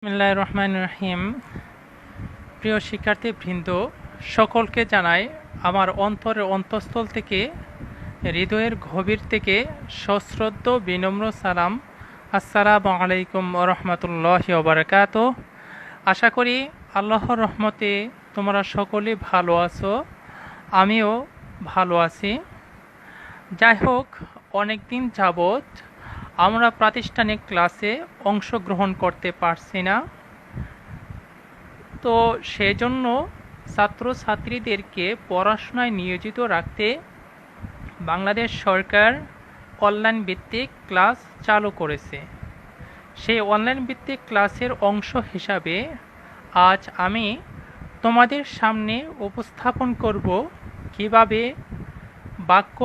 বিসমিল্লাহির রহমানির রহিম। প্রিয় শিক্ষার্থীবৃন্দ, সকলকে জানাই আমার অন্তরের অন্তঃস্থল থেকে, হৃদয়ের গভীর থেকে সশ্রদ্ধ বিনম্র সালাম। আসসালামু আলাইকুম ওয়া রাহমাতুল্লাহি ওয়া বারাকাতুহু। আশা করি আল্লাহর রহমতে তোমরা সকলে ভালো আছো, আমিও ভালো আছি। যাই হোক, অনেক দিন যাবৎ আমরা প্রাতিষ্ঠানিক ক্লাসে অংশগ্রহণ করতে পারছি না, তো সেজন্য ছাত্রছাত্রীদেরকে পড়াশোনায় নিয়োজিত রাখতে বাংলাদেশ সরকার অনলাইন ভিত্তিক ক্লাস চালু করেছে। সেই অনলাইন ভিত্তিক ক্লাসের অংশ হিসাবে আজ আমি তোমাদের সামনে উপস্থাপন করব কিভাবে বাক্য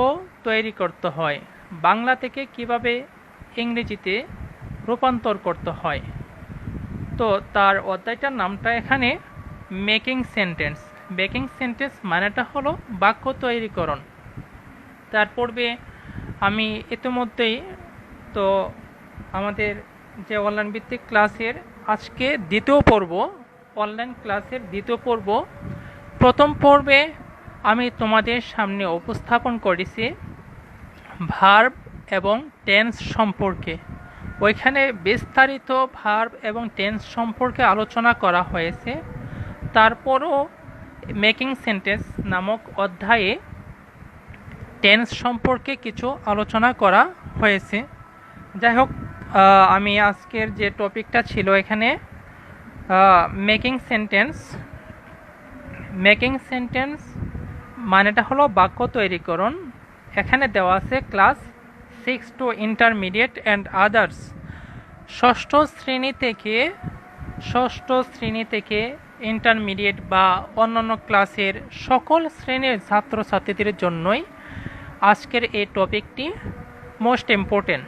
তৈরি করতে হয়, বাংলা থেকে কিভাবে ইংরেজিতে রূপান্তর করতে হয়। তো তার অধ্যায়টার নামটা এখানে মেকিং সেন্টেন্স। মেকিং সেন্টেন্স মানেটা হলো বাক্য তৈরিকরণ। তার পূর্বে আমি ইতিমধ্যেই তো আমাদের যে অনলাইন ভিত্তিক ক্লাসের আজকে দ্বিতীয় পর্ব, অনলাইন ক্লাসের দ্বিতীয় পর্ব, প্রথম পর্বে আমি তোমাদের সামনে উপস্থাপন করেছি ভার্ব এবং টেন্স সম্পর্কে। ওইখানে বিস্তারিত ভার্ব এবং টেন্স সম্পর্কে আলোচনা করা হয়েছে। তারপরও মেকিং সেন্টেন্স নামক অধ্যায়ে টেন্স সম্পর্কে কিছু আলোচনা করা হয়েছে। যাই হোক, আমি আজকের যে টপিকটা ছিল এখানে মেকিং সেন্টেন্স। মেকিং সেন্টেন্স মানেটা হলো বাক্য তৈরিকরণ। এখানে দেওয়া আছে class 6 to intermediate and others. ষষ্ঠ শ্রেণী থেকে ইন্টারমিডিয়েট বা অন্যান্য ক্লাসের সকল শ্রেণীর ছাত্রছাত্রীদের জন্যই আজকের এই টপিকটি মোস্ট ইম্পর্টেন্ট।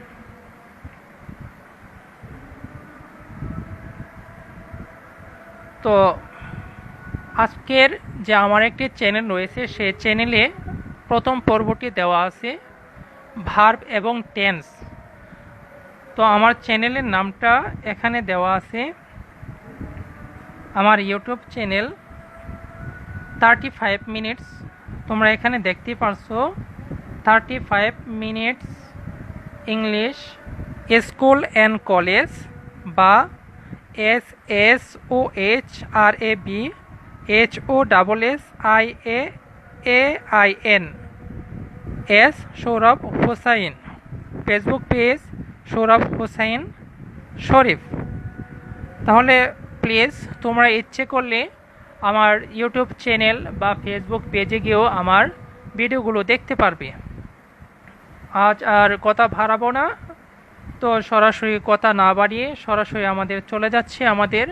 তো আজকের যে আমার একটি চ্যানেল রয়েছে, সেই চ্যানেলে প্রথম পর্বটি দেওয়া আছে ভার্ব এবং টেন্স। তো আমার চ্যানেলের নামটা এখানে দেওয়া আছে। আমার ইউটিউব চ্যানেল 35 মিনিটস, তোমরা এখানে দেখতে পারছো 35 minutes English school and college, বা SSOHRABHOSSIAAIN S Sourav Hossain. Facebook page Sourav Hossain Sharif. তাহলে প্লিজ তোমরা ইচ্ছে করলে আমার ইউটিউব চ্যানেল বা ফেসবুক পেজে গিয়েও আমার ভিডিওগুলো দেখতে পারবে। আজ আর কথা বাড়াবো না, তো সরাসরি কথা না বাড়িয়ে সরাসরি আমাদের চলে যাচ্ছে আমাদের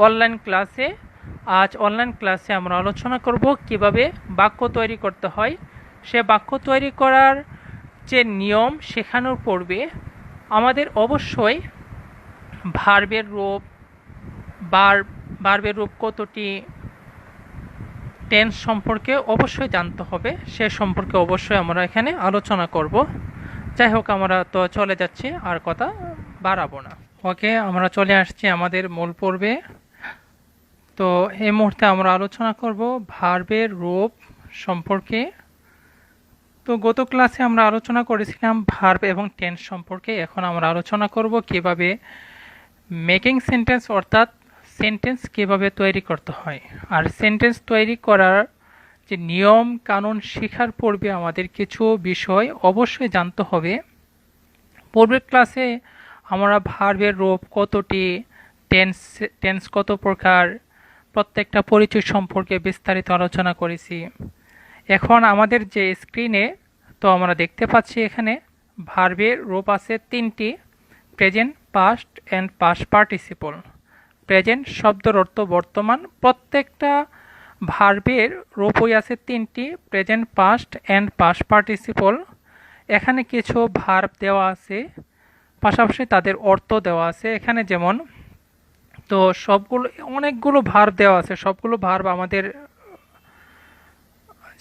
অনলাইন ক্লাসে। আজ অনলাইন ক্লাসে আমরা আলোচনা করব কিভাবে বাক্য তৈরি করতে হয়। সে বাক্য তৈরি করার যে নিয়ম শেখানোর পূর্বে আমাদের অবশ্যই ভার্বের রূপ, ভার্বের রূপ কতটি, টেন্স সম্পর্কে অবশ্যই জানতে হবে। সে সম্পর্কে অবশ্যই আমরা এখানে আলোচনা করব। যাই হোক, আমরা তো চলে যাচ্ছি, আর কথা বাড়াবো না। ওকে, আমরা চলে আসছি আমাদের মূল পর্বে। তো এই মুহূর্তে আমরা আলোচনা করব ভার্বের রূপ সম্পর্কে। তো গত ক্লাসে আমরা আলোচনা করেছিলাম ভার্ব এবং টেন্স সম্পর্কে। এখন আমরা আলোচনা করব কিভাবে মেকিং সেন্টেন্স, অর্থাৎ সেন্টেন্স কিভাবে তৈরি করতে হয়। আর সেন্টেন্স তৈরি করার যে নিয়ম কানুন শেখার পূর্বে আমাদের কিছু বিষয় অবশ্যই জানতে হবে। পূর্বের ক্লাসে আমরা ভার্বের রূপ কতটি, টেন্স কত প্রকার, প্রত্যেকটা পরিচয় সম্পর্কে বিস্তারিত আলোচনা করেছি। এখন আমাদের যে স্ক্রিনে তো আমরা দেখতে পাচ্ছি এখানে ভার্বের রূপ আছে তিনটি: present, past and past participle. Present শব্দের অর্থ বর্তমান। প্রত্যেকটা ভার্বের রূপই আছে তিনটি: present, past and past participle. এখানে কিছু ভার্ব দেওয়া আছে, পাশাপাশি তাদের অর্থ দেওয়া আছে। এখানে যেমন তো অনেকগুলো ভার্ব দেওয়া আছে, সবগুলো ভার্ব আমাদের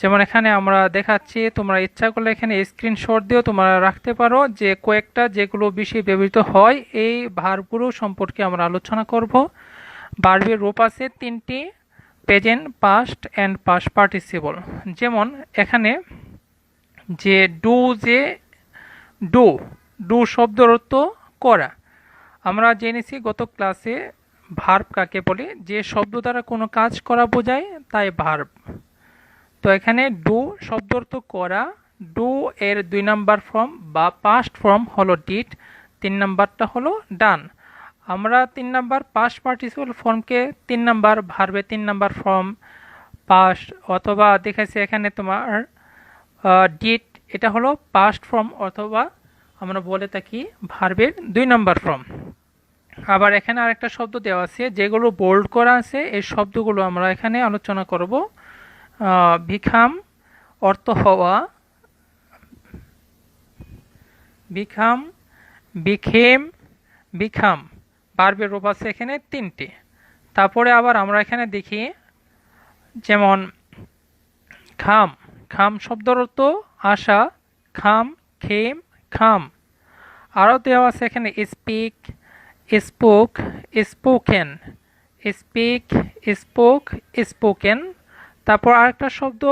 যেমন এখানে আমরা দেখাচ্ছি, তোমরা ইচ্ছা করলে এখানে স্ক্রিনশট দিয়েও তোমরা রাখতে পারো যে কয়েকটা যেগুলো বেশি ব্যবহৃত হয় এই ভার্বগুলো সম্পর্কে আমরা আলোচনা করব। ভার্বের রূপ আছে তিনটি, present, past and past participle. যেমন এখানে যে ডু ডু শব্দের অর্থ করা। আমরা জেনেছি গত ক্লাসে ভার্ব কাকে বলে, যে শব্দ দ্বারা কোনো কাজ করা বোঝায় তাই ভার্ব। তো এখানে ডু শব্দ অর্থ করা, ডু এর 2 নাম্বার ফর্ম বা পাস্ট ফর্ম হলো ডিড, 3 নাম্বারটা হলো ডান। আমরা 3 নাম্বার পাস্ট পার্টিসিপল ফর্মকে 3 নাম্বার ভার্বে 3 নাম্বার ফর্ম পাস্ট, অথবা দেখেছি এখানে তোমার ডিড, এটা হলো পাস্ট ফর্ম, অথবা আমরা বলে থাকি ভার্বের 2 নাম্বার ফর্ম। আবার এখানে আরেকটা শব্দ দেওয়া আছে যেগুলো বোল্ড করা আছে, এই শব্দগুলো আমরা এখানে আলোচনা করব। বিকাম অর্থ হওয়া, বিকাম, বিকেম, বিকাম ভার্বের রূপ আছে এখানে 3টি। তারপরে আবার আমরা এখানে দেখি যেমন খাম, খাম শব্দের অর্থ আসা, খাম, খেম, খাম। আরও দেওয়া আছে এখানে speak, spoke, spoken, speak, spoke, spoken. তারপর আরেকটা শব্দ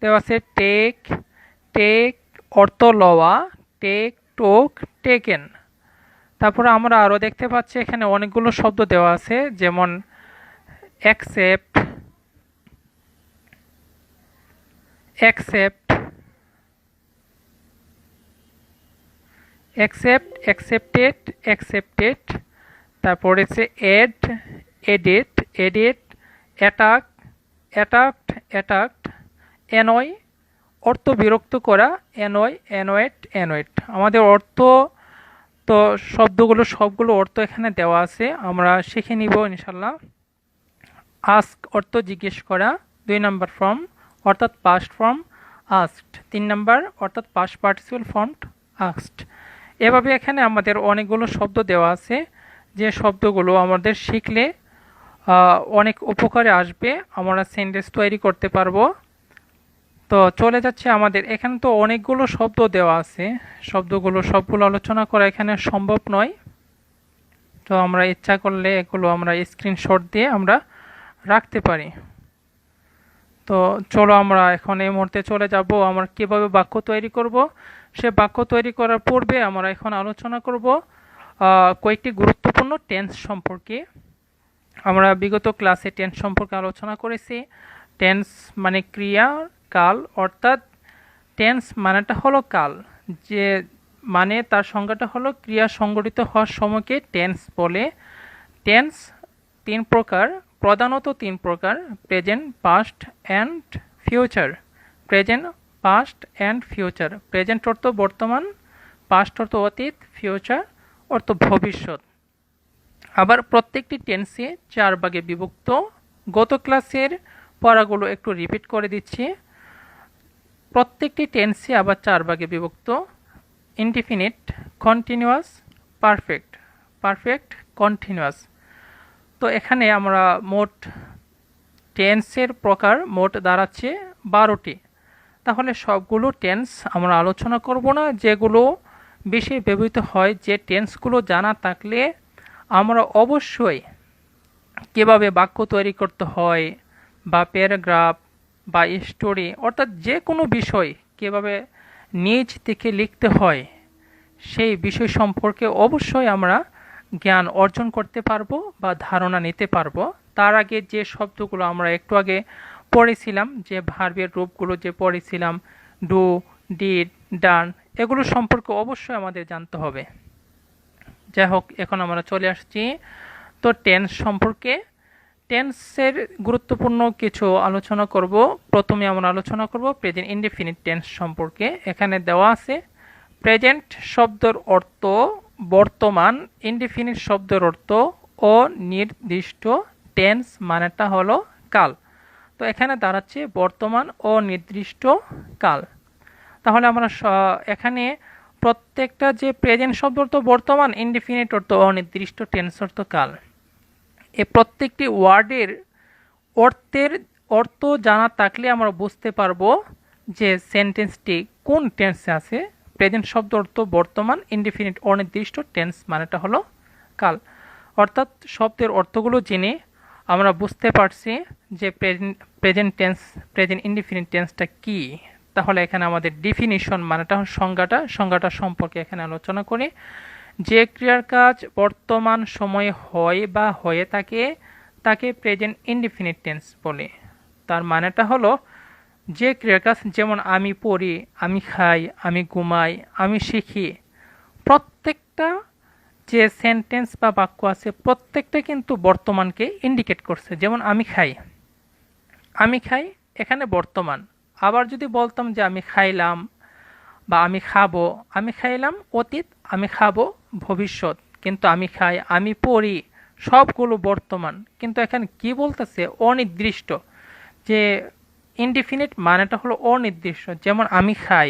দেওয়া আছে টেক, টেক অর্থ লওয়া, টেক, টোক, টেকেন। তারপরে আমরা আরও দেখতে পাচ্ছি এখানে অনেকগুলো শব্দ দেওয়া আছে, যেমন accept, accept, accept, accepted, accepted. তারপরে হচ্ছে add, added, added, attack, attacked, attacked, annoy অর্থ বিরক্ত করা, অ্যানয়, অ্যানয়েড, অ্যানয়েড। আমাদের অর্থ তো শব্দগুলো সবগুলো অর্থ এখানে দেওয়া আছে, আমরা শিখে নিব ইনশাল্লাহ। আস্ক অর্থ জিজ্ঞেস করা, 2 নাম্বার ফর্ম অর্থাৎ পাস্ট ফর্ম আস্কড, 3 নাম্বার অর্থাৎ পাস্ট পার্টিসিপল ফর্ম আস্কড। এভাবে এখানে আমাদের অনেকগুলো শব্দ দেওয়া আছে, যে শব্দগুলো আমাদের শিখলে অনেক উপকারে আসবে, আমরা সেন্টেন্স তৈরি করতে পারবো। তো চলে যাচ্ছে আমাদের এখানে, তো অনেকগুলো শব্দ দেওয়া আছে, শব্দগুলো সবগুলো আলোচনা করা এখানে সম্ভব নয়। তো আমরা ইচ্ছা করলে এগুলো আমরা স্ক্রিনশট দিয়ে আমরা রাখতে পারি। তো চলো আমরা এখন এই মুহূর্তে চলে যাব আমরা কিভাবে বাক্য তৈরি করব। সে বাক্য তৈরি করার পূর্বে আমরা এখন আলোচনা করব কয়েকটি গুরুত্বপূর্ণ টেন্স সম্পর্কে। আমরা বিগত ক্লাসে টেন্স সম্পর্কে আলোচনা করেছি। টেন্স মানে ক্রিয়া কাল, অর্থাৎ টেন্স মানেটা হলো কাল, যে মানে তার সংজ্ঞাটা হলো ক্রিয়া সংঘটিত হওয়ার সময়কে টেন্স বলে। টেন্স 3 প্রকার, প্রধানত 3 প্রকার: present, past and future. Present, past and future. Present অর্থ বর্তমান, পাস্ট অর্থ অতীত, ফিউচার অর্থ ভবিষ্যৎ। আবার প্রত্যেকটি টেন্সে 4 ভাগে বিভক্ত। গত ক্লাসের পড়াগুলো একটু রিপিট করে দিচ্ছি। প্রত্যেকটি টেন্সে আবার 4 ভাগে বিভক্ত: indefinite, continuous, perfect, perfect, continuous. তো এখানে আমরা মোট টেন্সের প্রকার মোট দাঁড়াচ্ছে 12টি। তাহলে সবগুলো টেন্স আমরা আলোচনা করব না, যেগুলো বেশি ব্যবহৃত হয়, যে টেন্সগুলো জানা থাকলে আমরা অবশ্যই কিভাবে বাক্য তৈরি করতে হয় বা প্যারাগ্রাফ বা স্টোরি, অর্থাৎ যে কোনো বিষয় কিভাবে নিজ থেকে লিখতে হয় সেই বিষয় সম্পর্কে অবশ্যই আমরা জ্ঞান অর্জন করতে পারবো বা ধারণা নিতে পারবো। তার আগে যে শব্দগুলো আমরা একটু আগে পড়েছিলাম, যে ভার্বের রূপগুলো যে পড়েছিলাম, ডু, ডিড, ডান, এগুলো সম্পর্কে অবশ্যই আমাদের জানতে হবে। যাই হোক, এখন আমরা চলে আসছি তো টেন্স সম্পর্কে। টেন্সের গুরুত্বপূর্ণ কিছু আলোচনা করব। প্রথমে আমরা আলোচনা করব প্রেজেন্ট ইনডিফিনিট টেন্স সম্পর্কে। এখানে দেওয়া আছে প্রেজেন্ট শব্দের অর্থ বর্তমান, ইনডিফিনিট শব্দের অর্থ অনির্দিষ্ট, টেন্স মানেটা হলো কাল। তো এখানে দাঁড়াচ্ছে বর্তমান ও নির্দিষ্ট কাল। তাহলে আমরা এখানে প্রত্যেকটা যে প্রেজেন্ট শব্দ অর্থ বর্তমান, ইনডিফিনিট অর্থ অনির্দিষ্ট, টেন্স অর্থ কাল, এই প্রত্যেকটি ওয়ার্ডের অর্থের অর্থ জানা থাকলে আমরা বুঝতে পারবো যে সেন্টেন্সটি কোন টেন্সে আছে। প্রেজেন্ট শব্দ অর্থ বর্তমান, ইনডিফিনিট অনির্দিষ্ট, টেন্স মানেটা হলো কাল। অর্থাৎ শব্দের অর্থগুলো জেনে আমরা বুঝতে পারছি যে প্রেজেন্ট টেন্স, প্রেজেন্ট ইনডিফিনিট টেন্সটা কি। তাহলে এখানে আমাদের ডিফিনিশন মানেটা সংজ্ঞাটা সম্পর্কে এখানে আলোচনা করি। যে ক্রিয়ার কাজ বর্তমান সময়ে হয় বা হয়ে থাকে তাকে প্রেজেন্ট ইনডিফিনিট টেন্স বলে। তার মানেটা হলো যে ক্রিয়ার কাজ, যেমন আমি পড়ি, আমি খাই, আমি ঘুমাই, আমি শিখি, প্রত্যেকটা যে সেন্টেন্স বা বাক্য আছে প্রত্যেকটা কিন্তু বর্তমানকে ইন্ডিকেট করছে। যেমন আমি খাই, আমি খাই এখানে বর্তমান। আবার যদি বলতাম যে আমি খাইলাম বা আমি খাবো, আমি খাইলাম অতীত, আমি খাবো ভবিষ্যৎ। কিন্তু আমি খাই, আমি পড়ি, সবগুলো বর্তমান। কিন্তু এখানে কি বলতেছে? অনির্দিষ্ট। যে ইনডিফিনিট মানেটা হলো অনির্দিষ্ট। যেমন আমি খাই,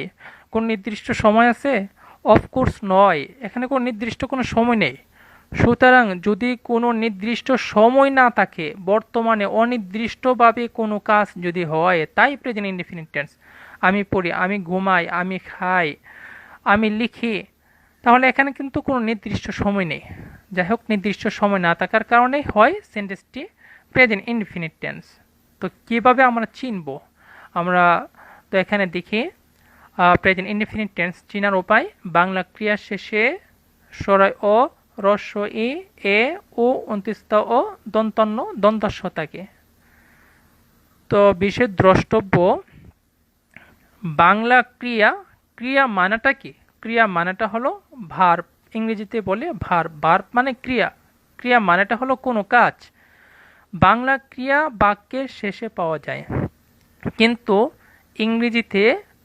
কোন নির্দিষ্ট সময় আছে? অফকোর্স নয়, এখানে কোনো নির্দিষ্ট কোনো সময় নেই। সুতরাং যদি কোনো নির্দিষ্ট সময় না থাকে, বর্তমানে অনির্দিষ্টভাবে কোনো কাজ যদি হয়, তাই প্রেজেন্ট ইনডিফিনিট টেন্স। আমি পড়ি, আমি ঘুমাই, আমি খাই, আমি লিখি, তাহলে এখানে কিন্তু কোনো নির্দিষ্ট সময় নেই। যাই হোক, নির্দিষ্ট সময় না থাকার কারণে হয় সেন্টেন্সটি প্রেজেন্ট ইনডিফিনিট টেন্স। তো কিভাবে আমরা চিনব? আমরা তো এখানে দেখি প্রেজেন্ট ইনডিফিনিট টেন্স চিনার উপায়, বাংলা ক্রিয়া শেষে সরাই ও, রস্ব ই, এ, ও, অন্ত্যস্ত ও, দন্তন্য, দন্তস্ব থাকে। তো বিশেষ দ্রষ্টব্য, বাংলা ক্রিয়া, ক্রিয়া মানেটা কি? ক্রিয়া মানেটা হলো ভার্ব, ইংরেজিতে বলে ভার্ব। ভার্ব মানে ক্রিয়া, ক্রিয়া মানেটা হলো কোনো কাজ। বাংলা ক্রিয়া বাক্যের শেষে পাওয়া যায়, কিন্তু ইংরেজিতে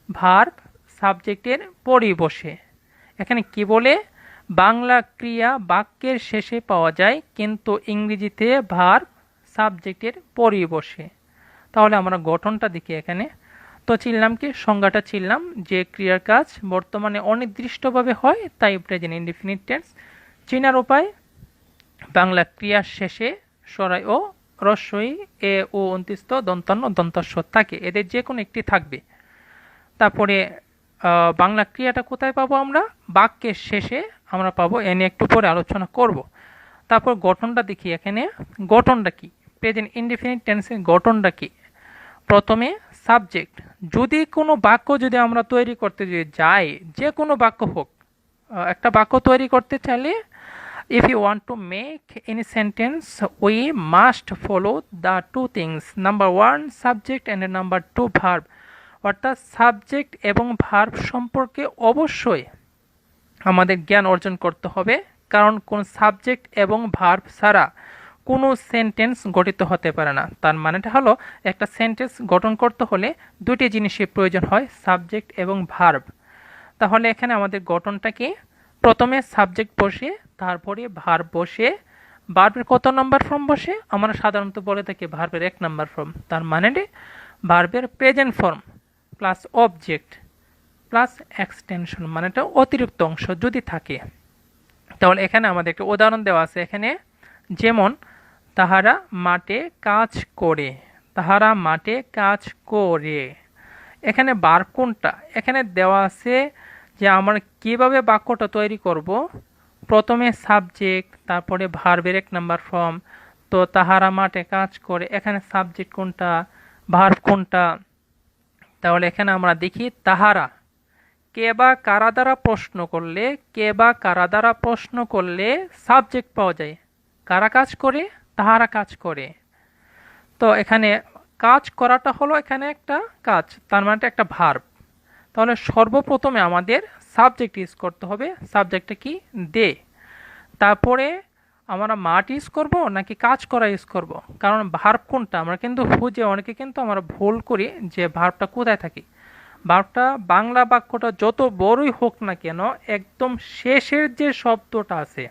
ভার্ব সাবজেক্টের পরেই বসে। এখানে কি বলে? বাংলা ক্রিয়া বাক্যের শেষে পাওয়া যায়, কিন্তু ইংরেজিতে ভার্ব সাবজেক্টের পরেই বসে। তাহলে আমরা গঠনটা দেখি এখানে। তো চিনলাম কি? সংজ্ঞাটা চিনলাম যে ক্রিয়ার কাজ বর্তমানে অনির্দিষ্টভাবে হয়, তাই প্রেজেন্ট ইনডিফিনিট টেন্স। চিনার উপায়, বাংলা ক্রিয়ার শেষে সরাই ও, রস্বই, এ, ও, অন্ত্যস্ত, দন্তান্ন, দন্তস্ব থাকে, এদের যে কোনো একটি থাকবে। তারপরে বাংলা ক্রিয়াটা কোথায় পাবো? আমরা বাক্যের শেষে আমরা পাবো, এ নিয়ে একটু পরে আলোচনা করব। তারপর গঠনটা দেখি এখানে। গঠনটা কি? প্রেজেন্ট ইনডিফিনিট টেন্সের গঠনটা কি? প্রথমে সাবজেক্ট। যদি কোনো বাক্য যদি আমরা তৈরি করতে যদি যাই, যে কোনো বাক্য হোক, একটা বাক্য তৈরি করতে চাইলে if you want to make any sentence we must follow the two things, number 1 subject and number 2 verb। অর্থাৎ সাবজেক্ট এবং ভার্ব সম্পর্কে অবশ্যই আমাদের জ্ঞান অর্জন করতে হবে, কারণ কোন সাবজেক্ট এবং ভার্ব ছাড়া কোনো সেন্টেন্স গঠিত হতে পারে না। তার মানেটা হলো একটা সেন্টেন্স গঠন করতে হলে দুটি জিনিসের প্রয়োজন হয়, সাবজেক্ট এবং ভার্ব। তাহলে এখানে আমাদের গঠনটা কি? প্রথমে সাবজেক্ট বসে, তারপরে ভার্ব বসে। ভার্বের কত নাম্বার ফর্ম বসে? আমরা সাধারণত বলে থাকি ভার্বের 1 নাম্বার ফর্ম। তার মানে ভার্বের present form plus object plus extension, মানেটা অতিরিক্ত অংশ যদি থাকে। তাহলে এখানে আমাদের একটা উদাহরণ দেওয়া আছে এখানে, যেমন তাহারা মাঠে কাজ করে, তাহারা মাঠে কাজ করে। এখানে ভার্ব কোনটা? এখানে দেওয়া আছে যে আমরা কিভাবে বাক্যটা তৈরি করব। প্রথমে সাবজেক্ট, তারপরে ভার্বের 1 নাম্বার ফর্ম। তো তাহারা মাঠে কাজ করে, এখানে সাবজেক্ট কোনটা, ভার্ব কোনটা? তাহলে এখানে আমরা দেখি তাহারা, কে বা কারা দ্বারা প্রশ্ন করলে, কে বা কারা দ্বারা প্রশ্ন করলে সাবজেক্ট পাওয়া যায়। কারা কাজ করে? তাহারা কাজ করে। তো এখানে কাজ করাটা হলো এখানে একটা কাজ, তার মানে একটা ভার্ব। তাহলে সর্বপ্রথমে আমাদের সাবজেক্ট ইউজ করতে হবে। সাবজেক্টটা কি? দে। তারপরে আমরা মাঠ ইউজ করব নাকি কাজ করা ইউজ করব? কারণ ভার্ব কোনটা আমরা কিন্তু খুঁজে, অনেকে কিন্তু আমরা ভুল করি যে ভার্বটা কোথায় থাকে। ভার্বটা বাংলা বাক্যটা যত বড়ই হোক না কেন, একদম শেষের যে শব্দটা আছে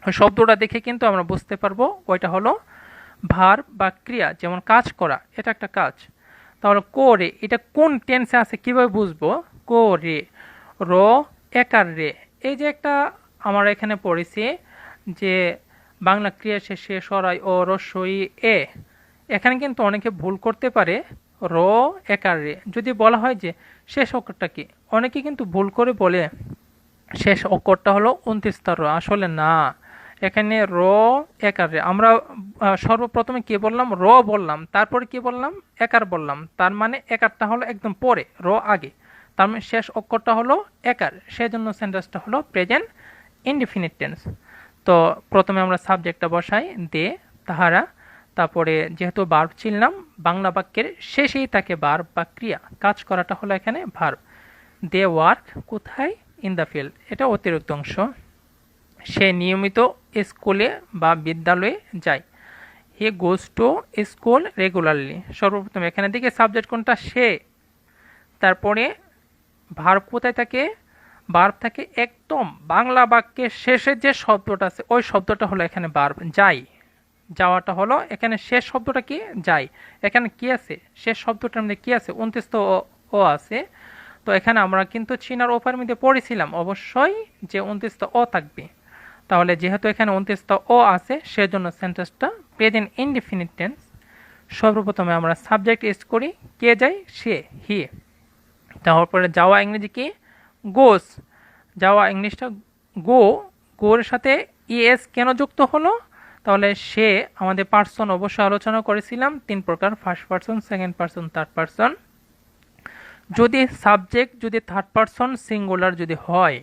ওই শব্দটা দেখে কিন্তু আমরা বুঝতে পারবো ওইটা হলো ভার্ব বা ক্রিয়া। যেমন কাজ করা, এটা একটা কাজ। তাহলে করে, এটা কোন টেন্সে আছে কিভাবে বুঝবো? করে, র একার রে। এই যে একটা আমরা এখানে পড়েছি যে বাংলা ক্রিয়া শেষে সরাই ও, রস্বই, এ, এখানে কিন্তু অনেকে ভুল করতে পারে র একার রে। যদি বলা হয় যে শেষ অক্ষরটা কি, অনেকে কিন্তু ভুল করে বলে শেষ অক্ষরটা হলো 29 র। আসলে না, এখানে র একার রে। আমরা সর্বপ্রথমে কি বললাম, র বললাম, তারপরে কি বললাম, একার বললাম। তার মানে একারটা হলো একদম পরে, র আগে। তার মানে শেষ অক্ষরটা হলো একার, সেজন্য সেন্টেন্সটা হলো প্রেজেন্ট ইনডিফিনিট টেন্স। তো প্রথমে আমরা সাবজেক্টটা বসাই দে, তাহারা, তারপরে যেহেতু ভার্ব চিনলাম, বাংলা বাক্যের শেষেই থাকে ভার্ব বা ক্রিয়া, কাজ করাটা হলো এখানে ভার্ব। দে ওয়ার্ক, কোথায়, ইন দ্য ফিল্ড, এটা অতিরিক্ত অংশ। সে নিয়মিত স্কুলে বা বিদ্যালয়ে যায়। হি গোজ টু স্কুল রেগুলারলি। সর্বপ্রথম এখানে দিকে সাবজেক্ট কোনটা, সে। তারপরে ভার্ব কোথায় থাকে, ভার্ব থাকে একদম বাংলা বাক্যের শেষে যে শব্দটা আছে ওই শব্দটা হলো এখানে ভার্ব, যাই। যাওয়াটা হলো এখানে শেষ শব্দটা কি, যাই। এখানে কি আছে, শেষ শব্দটার মধ্যে কি আছে, 29 ও আছে। তো এখানে আমরা কিন্তু চিনার ওপার মধ্যে পড়েছিলাম অবশ্যই যে 29 ও থাকবে। তাহলে যেহেতু এখানে 29 ও আছে, সেজন্য সেন্টেন্সটা প্রেজেন্ট ইনডিফিনিট টেন্স। সর্বপ্রথমে আমরা সাবজেক্ট ইউজ করি, কে যায়, সে, হি। তারপরে যাওয়া ইংরেজি কি, গোস। যাওয়া ইংলিশটা গো। গোর সাথে ইএস কেন যুক্ত হলো, তাহলে সে আমাদের পার্সন অবশ্যই আলোচনা করেছিলাম 3 প্রকার, first person, second person, third person. যদি সাবজেক্ট যদি থার্ড পার্সন সিঙ্গুলার যদি হয়,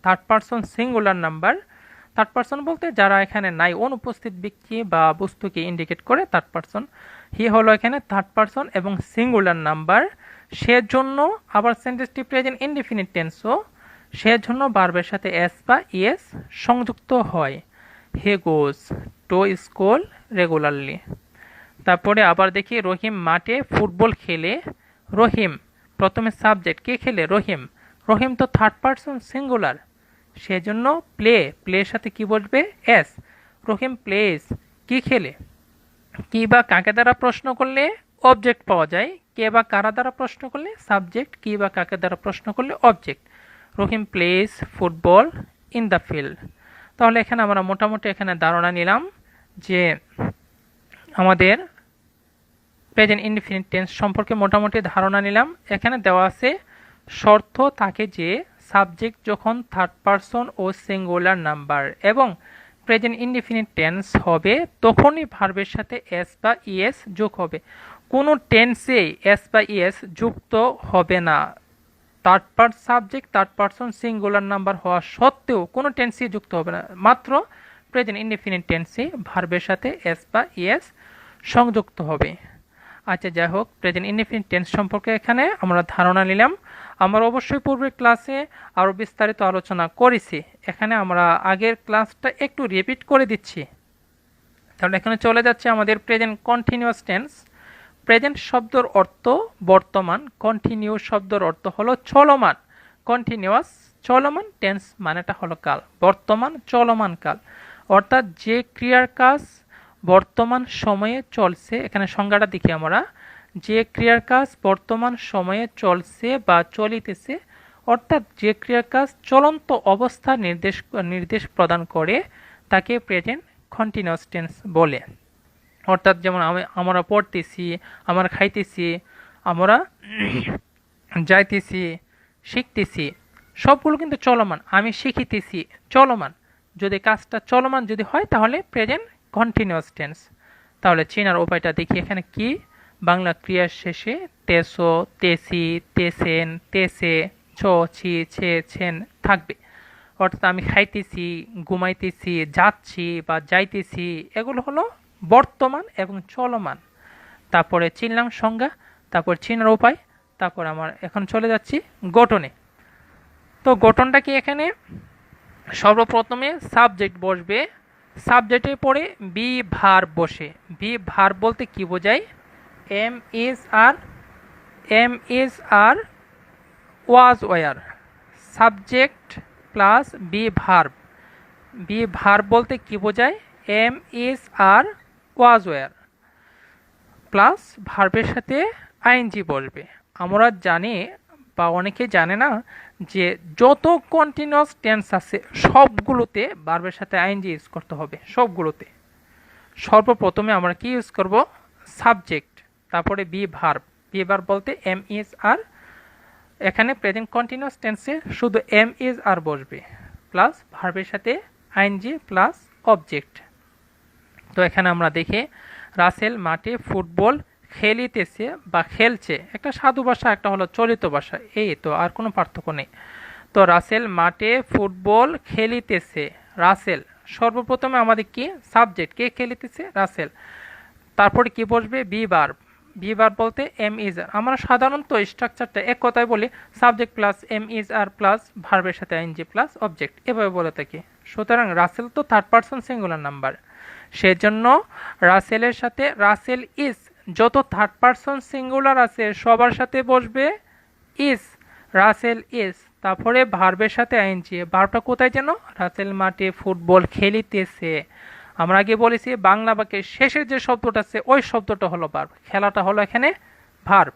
third person singular number, third person বলতে যারা এখানে নাই, অনুপস্থিত ব্যক্তি বা বস্তুকে ইন্ডিকেট করে থার্ড পার্সন। হি হলো এখানে থার্ড পার্সন এবং সিঙ্গুলার নাম্বার, সেজন্য আবার সেন্টেন্সটি প্রেজেন্ট ইনডিফিনিট টেন্সও, সেজন্য ভার্বের সাথে এস বা ইএস সংযুক্ত হয়। হি গোজ টু স্কুল রেগুলারলি। তারপরে আবার দেখি, রহিম মাঠে ফুটবল খেলে। রহিম প্রথমে সাবজেক্ট, কে খেলে, রহিম। রহিম তো থার্ড পার্সন সিঙ্গুলার, সেজন্য প্লে, প্লের সাথে কি বসবে, এস। রহিম প্লেস, কি খেলে। কি বা কাকে দ্বারা প্রশ্ন করলে অবজেক্ট পাওয়া যায়, কে বা কারা দ্বারা প্রশ্ন করলে সাবজেক্ট, কি বা কাকে দ্বারা প্রশ্ন করলে object. Rahim plays football in the field. তাহলে এখানে আমরা মোটামুটি এখানে ধারণা নিলাম যে আমাদের প্রেজেন্ট ইনডিফিনিট টেন্স সম্পর্কে মোটামুটি ধারণা নিলাম। এখানে দেওয়া আছে শর্ত থাকে যে সাবজেক্ট যখন থার্ড পার্সন ও সিঙ্গুলার নাম্বার এবং প্রেজেন্ট ইনডিফিনিট টেন্স হবে, তখনই ভার্বের সাথে এস বা ইএস যোগ হবে। কোনো টেন্সেই এস বা ইএস যুক্ত হবে না। Third part subject third person singular number হওয়া সত্ত্বেও কোনো টেন্সই যুক্ত হবে না, মাত্র প্রেজেন্ট ইনডিফিনিট টেন্সে ভার্বের সাথে এস বা ইএস সংযুক্ত হবে। আচ্ছা, যাই হোক, প্রেজেন্ট ইনডিফিনিট টেন্স সম্পর্কে এখানে আমরা ধারণা নিলাম। আমরা অবশ্যই পূর্বের ক্লাসে আরও বিস্তারিত আলোচনা করেছি, এখানে আমরা আগের ক্লাসটা একটু রিপিট করে দিচ্ছি। তাহলে এখানে চলে যাচ্ছে আমাদের প্রেজেন্ট কন্টিনিউয়াস টেন্স। প্রেজেন্ট শব্দের অর্থ বর্তমান, কন্টিনিউ শব্দের অর্থ হলো চলমান। কন্টিনিউয়াস চলমান, টেন্স মানেটা হলো কাল, বর্তমান চলমান কাল, অর্থাৎ যে ক্রিয়ার কাজ বর্তমান সময়ে চলছে। এখানে সংজ্ঞাটা দেখি আমরা, যে ক্রিয়ার কাজ বর্তমান সময়ে চলছে বা চলিতেছে, অর্থাৎ যে ক্রিয়ার কাজ চলন্ত অবস্থা নির্দেশ প্রদান করে, তাকে প্রেজেন্ট কন্টিনিউয়াস টেন্স বলে। অর্থাৎ যেমন আমরা পড়তেছি, আমরা খাইতেছি, আমরা যাইতেছি, শিখতেছি, সবগুলো কিন্তু চলমান। আমি শিখিতেছি, চলমান। যদি কাজটা চলমান যদি হয় তাহলে প্রেজেন্ট কন্টিনিউয়াস টেন্স। তাহলে চেনার উপায়টা দেখি, এখানে কি, বাংলা ক্রিয়ার শেষে তেসো, তেসি, তেসেন, তেসে, ছ, ছি, ছে, ছেন থাকবে। অর্থাৎ আমি খাইতেছি, ঘুমাইতেছি, যাচ্ছি বা যাইতেছি, এগুলো হলো বর্তমান এবং চলমান। তারপরে চিনলাম সংজ্ঞা, তারপর চিনার উপায়, তারপর আমার এখন চলে যাচ্ছি গঠনে। তো গঠনটা কি, এখানে সর্বপ্রথমে সাবজেক্ট বসবে, সাবজেক্টের পরে বি ভার্ব বসে। বি ভার্ব বলতে কি বোঝায়, am is are, am is are, was were, subject plus be verb. Be verb বলতে কি বোঝায়, am is are, was were plus ভার্বের সাথে আইএনজি বসবে। আমরা জানি বা অনেকে জানে না যে যত কন্টিনিউয়াস টেন্স আছে সবগুলোতে ভার্বের সাথে আইএনজি ইউজ করতে হবে, সবগুলোতে। সর্বপ্রথমে আমরা কি ইউজ করব, সাবজেক্ট, তারপরে বি ভার্ব। বি ভার্ব বলতে এম ইজ আর, এখানে প্রেজেন্ট কন্টিনিউয়াস টেন্সে শুধু এম ইজ আর বসবে, প্লাস ভার্বের সাথে আইএনজি প্লাস অবজেক্ট। তো এখানে আমরা দেখি রাসেল মাঠে ফুটবল খেলিতেছে বা খেলছে, একটা সাধু ভাষা, একটা হলো চলিত ভাষা, এই তো, আর কোনো পার্থক্য নেই। তো রাসেল মাঠে ফুটবল খেলিতেছে, রাসেল সর্বপ্রথমে আমাদের কি সাবজেক্ট, কে খেলিতেছে, রাসেল। তারপরে কি বসবে, বি ভার্ব। বি ভার্ব বলতে এম ইজ আর। আমরা সাধারণত স্ট্রাকচারটা এক কথায় বলি, subject plus am is are plus ভার্বের সাথে আইএনজি প্লাস অবজেক্ট, এভাবে বলে থাকি। সুতরাং রাসেল তো থার্ড পারসন সিঙ্গুলার নাম্বার, সেজন্য রাসেলের সাথে রাসেল ইজ, যত থার্ড পারসন সিঙ্গুলার আছে সবার সাথে বসবে ইজ, রাসেল ইজ। তারপরে ভার্বের সাথে আইএনজি, ভার্বটা কোথায় যেন, রাসেল মাঠে ফুটবল খেলিতেছে। আমরা আগে বলেছি বাংলা বাক্যের শেষের যে শব্দটা আছে ওই শব্দটা হলো ভার্ব, খেলাটা হলো এখানে ভার্ব।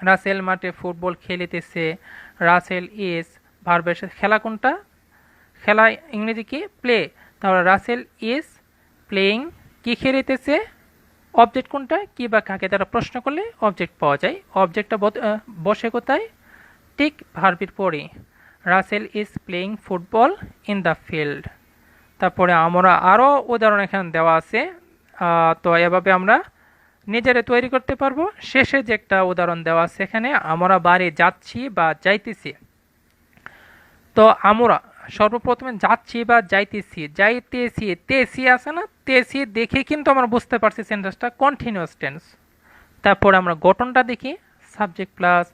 রাসেল মাঠে ফুটবল খেলিতেছে, রাসেল ইজ, ভার্বের সাথে খেলা কোনটা, খেলা ইংরেজি কি, প্লে। তাহলে রাসেল ইজ প্লেয়িং, কি খেলিতেছে, অবজেক্ট কোনটা, কি বা কাকে দ্বারা প্রশ্ন করলে অবজেক্ট পাওয়া যায়, অবজেক্টটা বসে কোথায়, ঠিক ভার্বের পরে। Russell is playing football in the field. তারপরে আমরা আরও উদাহরণ এখানে দেওয়া আছে, তো এভাবে আমরা নিজেরা তৈরি করতে পারবো। শেষে যে একটা উদাহরণ দেওয়া আছে এখানে, আমরা বাড়ি যাচ্ছি বা যাইতেছি। তো আমরা সর্বপ্রথমে যাচ্ছি বা যাইতেছি, যাইতেছি, তেসি আছে না, তেসি দেখে কিন্তু আমরা বুঝতে পারছি সেন্টেন্সটা কন্টিনিউয়াস টেন্স। তারপর আমরা গঠনটা দেখি, subject plus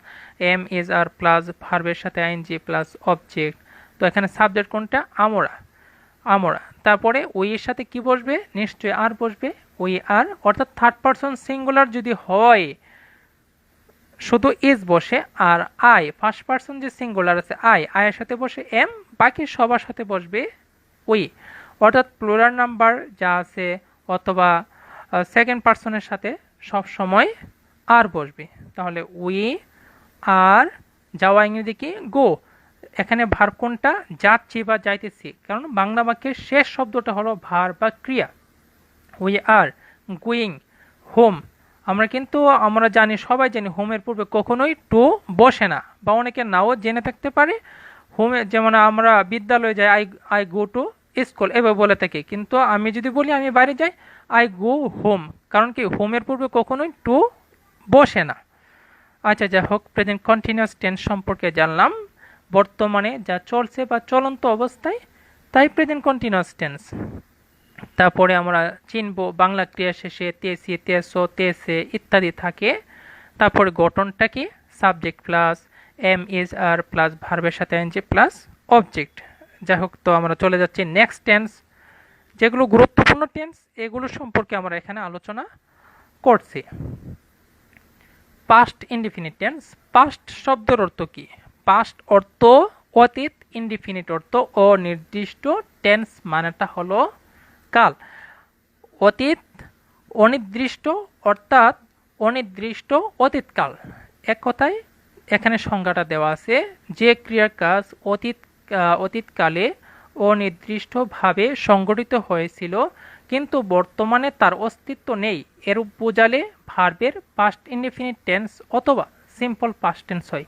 am is are plus ভার্বের সাথে আইএনজি প্লাস অবজেক্ট। তো এখানে সাবজেক্ট কোনটা, আমরা, আমরা। তারপরে ওই এর সাথে কি বসবে, নিশ্চয়ই আর বসবে, ওই আর, অর্থাৎ থার্ড পারসন সিঙ্গুলার যদি হয় শুধু ইজ বসে, আর আই ফার্স্ট পারসন যে সিঙ্গুলার আছে আই, আয়ের সাথে বসে এম, বাকি সবার সাথে বসবে উই। অর্থাৎ প্লুরাল নাম্বার যা আছে অথবা সেকেন্ড পারসনের সাথে সব সময় আর বসবে। তাহলে উই আর, যাওয়া ইংরেজি কি, গো। এখানে ভার্ব কোনটা, যাচ্ছি বা যাইতেছি, কারণ বাংলা বাক্যের শেষ শব্দটা হলো ভার্ব বা ক্রিয়া। We are going home. আমরা জানি, সবাই জানি হোমের পূর্বে কখনোই টু বসে না, বা অনেকে নাও জেনে থাকতে পারে। হোমে যেমন আমরা বিদ্যালয়ে যাই, I I go to school এভাবে বলে থাকি, কিন্তু আমি যদি বলি আমি বাইরে যাই, আই গো হোম, কারণ কি হোমের পূর্বে কখনোই টু বসে না। আচ্ছা, যাই হোক, প্রেজেন্ট কন্টিনিউয়াস টেন্স সম্পর্কে জানলাম, বর্তমানে যা চলছে বা চলন্ত অবস্থায়, তাই প্রেজেন্ট কন্টিনিউয়াস টেন্স। তারপরে আমরা চিনব বাংলা ক্রিয়া শেষে তেসি, তেসো, তেসে ইত্যাদি থাকে। তারপরে গঠনটা কি, subject plus am is are plus ভার্বের সাথে এনজি প্লাস অবজেক্ট। যাই হোক, তো আমরা চলে যাচ্ছি নেক্সট টেন্স, যেগুলো গুরুত্বপূর্ণ টেন্স এগুলো সম্পর্কে আমরা এখানে আলোচনা করছি। Past indefinite tense. পাস্ট শব্দের অর্থ কি, পাস্ট অর্থ অতীত, ইনডিফিনিট অর্থ অনির্দিষ্ট, টেন্স মানেটা হলো কাল। অতীত অনির্দিষ্ট, অর্থাৎ অনির্দিষ্ট অতীতকাল। এক কথায় এখানে সংজ্ঞাটা দেওয়া আছে, যে ক্রিয়ার কাজ অতীতকালে অনির্দিষ্টভাবে সংগঠিত হয়েছিল কিন্তু বর্তমানে তার অস্তিত্ব নেই, এরূপ বোঝালে ভার্বের পাস্ট ইনডিফিনিট টেন্স অথবা সিম্পল পাস্ট টেন্স হয়।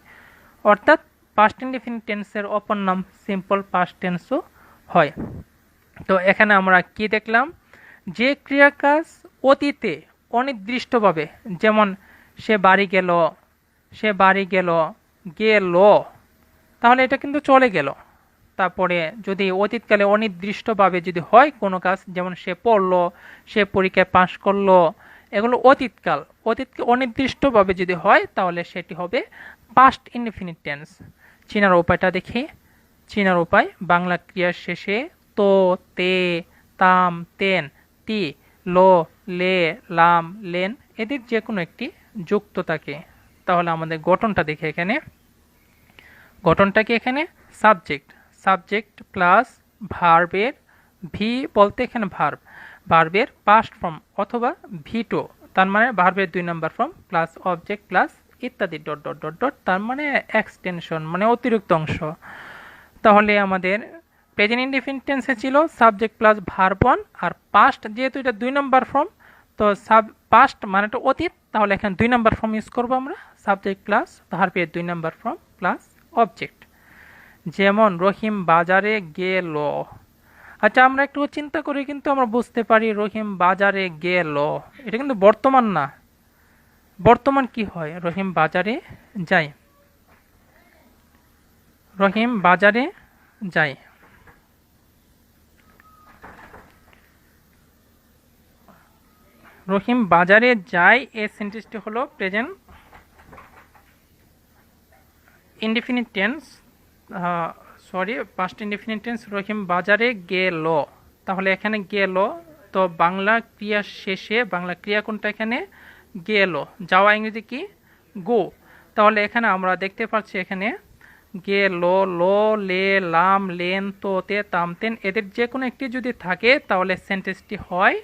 অর্থাৎ পাস্ট ইনডিফিনিট টেন্সের অপর নাম সিম্পল পাস্ট টেন্সও হয়। তো এখানে আমরা কি দেখলাম, যে ক্রিয়া কাজ অতীতে অনির্দিষ্টভাবে, যেমন সে বাড়ি গেল, সে বাড়ি গেল, গেল, তাহলে এটা কিন্তু চলে গেল। তারপরে যদি অতীতকালে অনির্দিষ্টভাবে যদি হয় কোনো কাজ, যেমন সে পড়লো, সে পরীক্ষায় পাশ করলো, এগুলো অতীতকাল, অতীতকে অনির্দিষ্টভাবে যদি হয় তাহলে সেটি হবে পাস্ট ইনডিফিনিট টেন্স। চেনার উপায়টা দেখি। চেনার উপায়, বাংলা ক্রিয়ার শেষে তো, তে, তাম, তেন, তি, লো, লে, লাম, লেন এদের যে কোনো একটি যুক্ত থাকে। তাহলে আমাদের গঠনটা দেখি। এখানে গঠনটা কি, এখানে সাবজেক্ট, সাবজেক্ট প্লাস ভার্বের, ভি বলতে এখানে ভার্ব, ভার্বের পাস্ট ফর্ম অথবা ভিটো, তার মানে ভার্বের 2 number form plus object plus ইত্যাদি ডট ডট ডট ডট, তার মানে এক্সটেনশন মানে অতিরিক্ত অংশ। তাহলে আমাদের প্রেজেন্ট ইনডিফিনিট টেন্সে ছিল সাবজেক্ট প্লাস ভার্ব 1, আর পাস্ট যেহেতু এটা 2 নম্বর ফর্ম, তো তো পাস্ট মানেটা অতীত, তাহলে এখানে 2 নাম্বার ফর্ম ইউজ করবো আমরা, সাবজেক্ট প্লাস ভার্বের 2 নাম্বার ফর্ম প্লাস অবজেক্ট। যেমন রহিম বাজারে গেল। আচ্ছা, আমরা একটু চিন্তা করে কিন্তু আমরা বুঝতে পারি রহিম বাজারে গেল, এটা কিন্তু বর্তমান না। বর্তমান কি হয়? রহিম বাজারে যায়, রহিম বাজারে যায়। রহিম বাজারে যায় এই সেন্টেন্সটি হলো present indefinite tense, past indefinite tense. Rahim বাজারে গেল, তাহলে এখানে গেল, তো বাংলা ক্রিয়া শেষে বাংলা ক্রিয়া কোনটা? এখানে গেল। যাওয়া ইংরেজি কি? গো। তাহলে এখানে আমরা দেখতে পাচ্ছি এখানে গেল, লো, লে, লাম, লেন, তো, তে, তাম, তেন, এদের যে কোনো একটি যদি থাকে তাহলে সেন্টেন্সটি হয়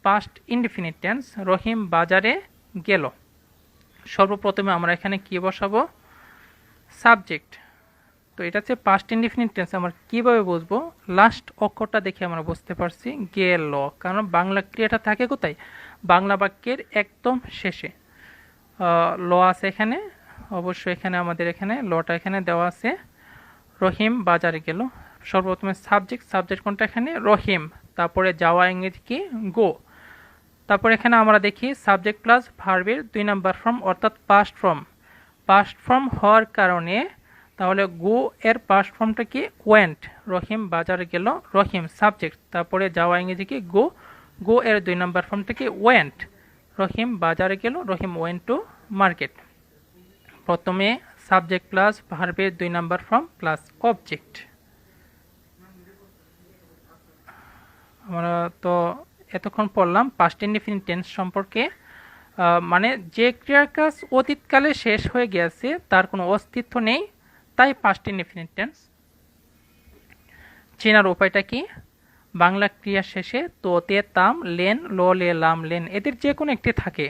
পাস্ট ইনডিফিনিট টেন্স। রহিম বাজারে গেল। সর্বপ্রথমে আমরা এখানে কি বসাবো? সাবজেক্ট। তো এটা হচ্ছে পাস্ট ইনডিফিনিট টেন্স। আমরা কিভাবে বুঝবো? লাস্ট অক্ষরটা দেখে আমরা বুঝতে পারছি গেল, কারণ বাংলা ক্রিয়াটা থাকে কোথায়? বাংলা বাক্যের একদম শেষে ল আছে এখানে, অবশ্যই এখানে আমাদের এখানে লটা এখানে দেওয়া আছে। রহিম বাজারে গেল, সর্বপ্রথমে সাবজেক্ট কোনটা? এখানে রহিম। তারপরে যাওয়া ইংরেজি কি? গো। তারপর এখানে আমরা দেখি সাবজেক্ট প্লাস ভার্বের 2 নাম্বার ফর্ম অর্থাৎ পাস্ট ফর্ম হওয়ার কারণে তাহলে গো এর পাস্ট ফর্মটা কি? ওয়েন্ট। রহিম বাজারে গেল, রহিম সাবজেক্ট, তারপরে যাওয়া ইংরেজি কি? গো এর 2 নাম্বার ফর্মটা কি? ওয়েন্ট। রহিম বাজারে গেল, রহিম ওয়েন্ট টু মার্কেট। প্রথমে সাবজেক্ট প্লাস ভার্বের 2 নাম্বার ফর্ম প্লাস অবজেক্ট। আমরা তো এতক্ষণ পড়লাম পাস্ট ইনডিফিনিট টেন্স সম্পর্কে। মানে যে ক্রিয়ার কাজ অতীতকালে শেষ হয়ে গেছে, তার কোনো অস্তিত্ব নেই, তাই পাস্ট ইনডিফিনিট টেন্স। চেনার উপায়টা কি? বাংলা ক্রিয়া শেষে তো, তে, তাম, লেন, লো, লে, লাম, লেন এদের যে কোনো একটি থাকে।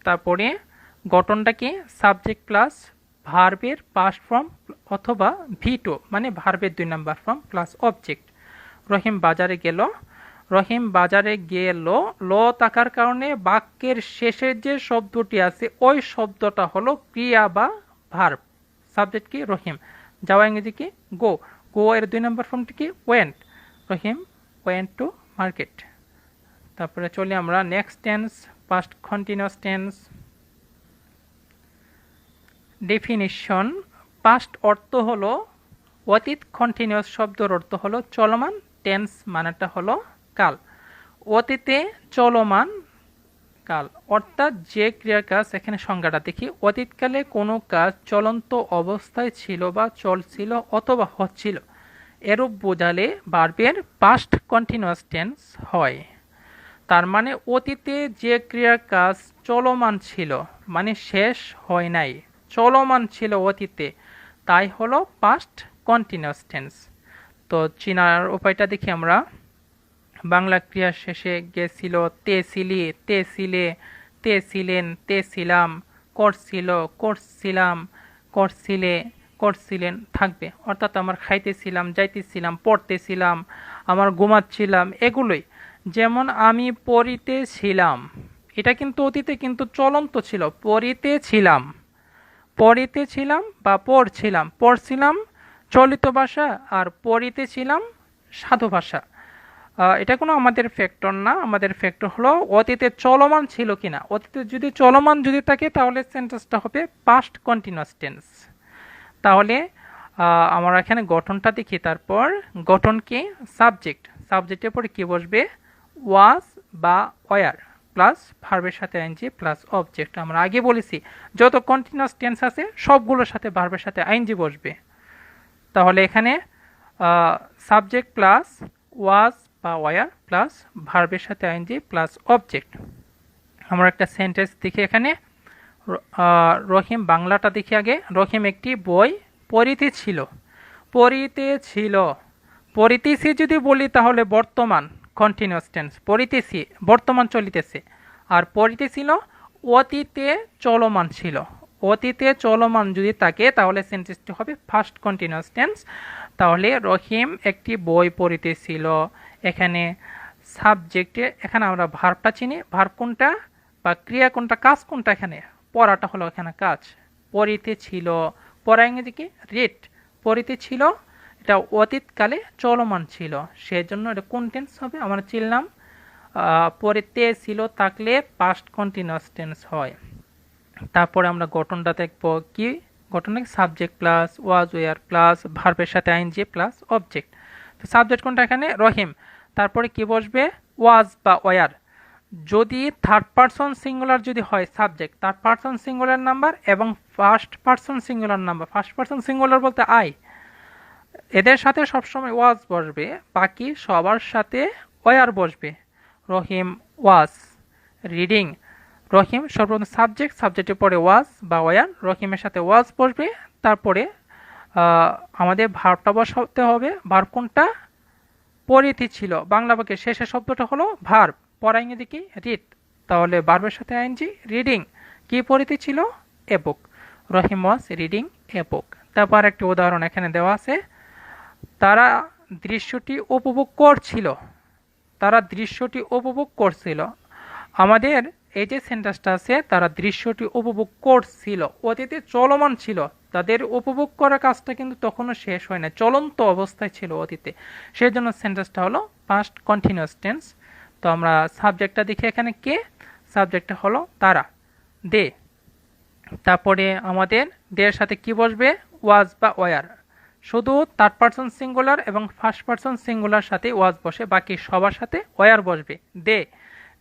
তারপরে গঠনটা কি? সাবজেক্ট প্লাস ভার্বের পাস্ট ফর্ম অথবা V2 মানে ভার্বের 2 নাম্বার ফর্ম প্লাস অবজেক্ট। রহিম বাজারে গেল, রহিম বাজারে গেল, ল থাকার কারণে বাক্যের শেষের যে শব্দটি আছে ওই শব্দটা হলো ক্রিয়া বা ভার্ব। সাবজেক্ট কি? রহিম। যাওয়া ইংরেজি কি? গো এর 2 নাম্বার ফর্মটি কি? Went. Rahim went to market. তারপরে চলি আমরা next tense, past continuous tense. Definition. Past অর্থ হলো অতীত, কন্টিনিউয়াস শব্দের অর্থ হলো চলমান, টেন্স মানেটা হলো কাল। অতীতে চলমান কাল অর্থাৎ যে ক্রিয়ার কাজ, এখানে সংজ্ঞাটা দেখি। অতীতকালে কোনো কাজ চলন্ত অবস্থায় ছিল বা চলছিল অথবা হচ্ছিল, এরূপ বোঝালে ভার্বের পাস্ট কন্টিনিউয়াস টেন্স হয়। তার মানে অতীতে যে ক্রিয়ার কাজ চলমান ছিল, মানে শেষ হয় নাই, চলমান ছিল অতীতে, তাই হলো পাস্ট কন্টিনিউয়াস টেন্স। তো চিনার উপায়টা দেখি আমরা। বাংলা ক্রিয়ার শেষে গেছিল, তেছিলি, তেছিলে, তেছিলেন, তেছিলাম, করছিল, করছিলাম, করছিলে, করছিলেন থাকবে। অর্থাৎ আমার খাইতেছিলাম, যাইতেছিলাম, পড়তেছিলাম, আমার ঘুমাচ্ছিলাম, এগুলোই। যেমন আমি পড়িতেছিলাম, এটা কিন্তু অতীতে কিন্তু চলন্ত ছিল, পড়িতেছিলাম, পড়িতেছিলাম বা পড়ছিলাম চলিত ভাষা, আর পড়িতেছিলাম সাধু ভাষা। এটা কোনো আমাদের ফ্যাক্টর না, আমাদের ফ্যাক্টর হলো অতীতে চলমান ছিল কিনা। অতীতে যদি চলমান যদি থাকে তাহলে সেন্টেন্সটা হবে পাস্ট কন্টিনিউয়াস টেন্স। তাহলে আমরা এখানে গঠনটা দেখি। তারপর গঠন কি? সাবজেক্টের পরে কি বসবে? ওয়াজ বা ওয়ার প্লাস ভার্বের সাথে আইএনজি প্লাস অবজেক্ট। আমরা আগে বলেছি যত কন্টিনিউয়াস টেন্স আছে সবগুলোর সাথে ভার্বের সাথে আইএনজি বসবে। তাহলে এখানে সাবজেক্ট প্লাস ওয়াজ বা ওয়ার প্লাস ভার্বের সাথে আইএনজি প্লাস অবজেক্ট। আমরা একটা সেন্টেন্স দেখি এখানে। রহিম বাংলাটা দেখি আগে। রহিম একটি বই পড়িতেছিল, পড়িতেছি যদি বলি তাহলে বর্তমান কন্টিনিউয়াস টেন্স, পড়িতেছি বর্তমান চলিতেছে, আর পড়িতেছিল অতীতে চলমান ছিল। অতীতে চলমান যদি থাকে তাহলে সেন্টেন্সটি হবে ফার্স্ট কন্টিনিউয়াস টেন্স। তাহলে রহিম একটি বই পড়িতেছিল, এখানে সাবজেক্টে এখানে আমরা ভার্বটা চিনি, ভার্ব কোনটা বা ক্রিয়া কোনটা, কাজ কোনটা, এখানে পড়াটা হলো এখানে কাজ। পড়িতে ছিল, পড়া ইংরেজি কি রিড, পড়িতে ছিল এটা অতীতকালে চলমান ছিল, সেজন্য এটা কোন টেন্স হবে আমরা চিনলাম। পড়িতে ছিল থাকলে পাস্ট কন্টিনিউয়াস টেন্স হয়। তারপরে আমরা গঠনটা দেখব, কি গঠন, subject plus was were plus ভার্বের সাথে আইএনজি প্লাস অবজেক্ট। তো সাবজেক্ট কোনটা এখানে রহিম, তারপরে কি বসবে ওয়াজ বা ওয়ার। যদি থার্ড পারসন সিঙ্গুলার যদি হয় subject, third person singular number এবং first person singular number, first person singular বলতে আই, এদের সাথে সবসময় ওয়াজ বসবে, বাকি সবার সাথে ওয়ার বসবে। রহিম ওয়াজ রিডিং, রহিম সর্বপ্রথম সাবজেক্ট, সাবজেক্টের পরে ওয়াজ বা ওয়ার, রহিমের সাথে ওয়াজ বসবে। তারপরে আমাদের ভার্বটা বসাতে হবে, ভার্ব কোনটা পড়িতে ছিল, বাংলা বাক্যের শেষের শব্দটা হলো ভার্ব, পড়া ইংরেজি কি রিড, তাহলে ভার্বের সাথে আইএনজি রিডিং, কি পড়িতে ছিল এ বুক, রহিম ওয়াজ রিডিং এ বুক। তারপর একটি উদাহরণ এখানে দেওয়া আছে, তারা দৃশ্যটি উপভোগ করছিল, তারা দৃশ্যটি উপভোগ করছিল। আমাদের এই যে সেন্টেন্সটা আছে, তারা দৃশ্যটি উপভোগ করছিল, অতীতে চলমান ছিল, তাদের উপভোগ করার কাজটা কিন্তু তখনও শেষ হয় না, চলন্ত অবস্থায় ছিল অতীতে, সেই জন্য সেন্টেন্সটা হলো পাস্ট কন্টিনিউয়াস টেন্স। তো আমরা সাবজেক্টটা দেখি এখানে কে, সাবজেক্টটা হলো তারা, দে। তারপরে আমাদের দের সাথে কি বসবে ওয়াজ বা ওয়ার, শুধু থার্ড পারসন সিঙ্গুলার এবং ফার্স্ট পারসন সিঙ্গুলার সাথে ওয়াজ বসে, বাকি সবার সাথে ওয়ার বসবে। দে,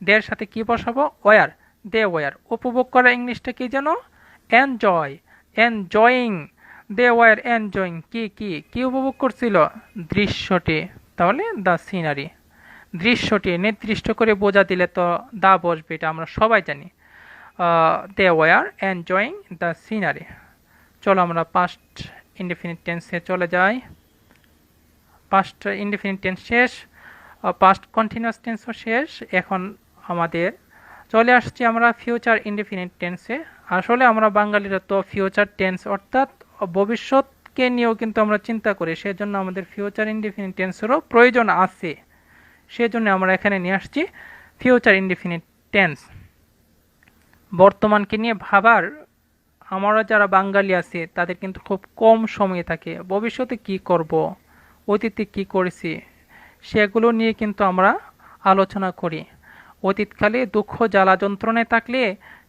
দের সাথে কি বসাবো ওয়ার, দে ওয়ার। উপভোগ করা ইংলিশটা কি যেন enjoy, enjoying, they were enjoying, কি কি কি উপভোগ করছিল দৃশ্যটি, তাহলে দ্য সিনারি, দৃশ্যটি নির্দিষ্ট করে বোঝা দিলে তো দা বসবে, এটা আমরা সবাই জানি। They were enjoying the scenery. চলো আমরা পাস্ট ইনডেফিনিট টেন্সে চলে যাই। পাস্ট ইনডেফিনিট টেন্স শেষ, পাস্ট কন্টিনিউয়াস টেন্সও শেষ, এখন আমাদের চলে আসছি আমরা ফিউচার ইনডেফিনিট টেন্সে। আসলে আমরা বাঙালিরা তো ফিউচার টেন্স অর্থাৎ ভবিষ্যৎকে নিয়েও কিন্তু আমরা চিন্তা করি, সেজন্য আমাদের ফিউচার ইনডেফিনিট টেন্সেরও প্রয়োজন আছে, সেজন্য আমরা এখানে নিয়ে আসছি ফিউচার ইনডেফিনিট টেন্স। বর্তমানকে নিয়ে ভাবার আমরা যারা বাঙালি আছে তাদের কিন্তু খুব কম সময় থাকে, ভবিষ্যতে কি করব, অতীতে কি করেছি সেগুলো নিয়ে কিন্তু আমরা আলোচনা করি। অতীতকালে দুঃখ জ্বালা যন্ত্রণায় থাকলে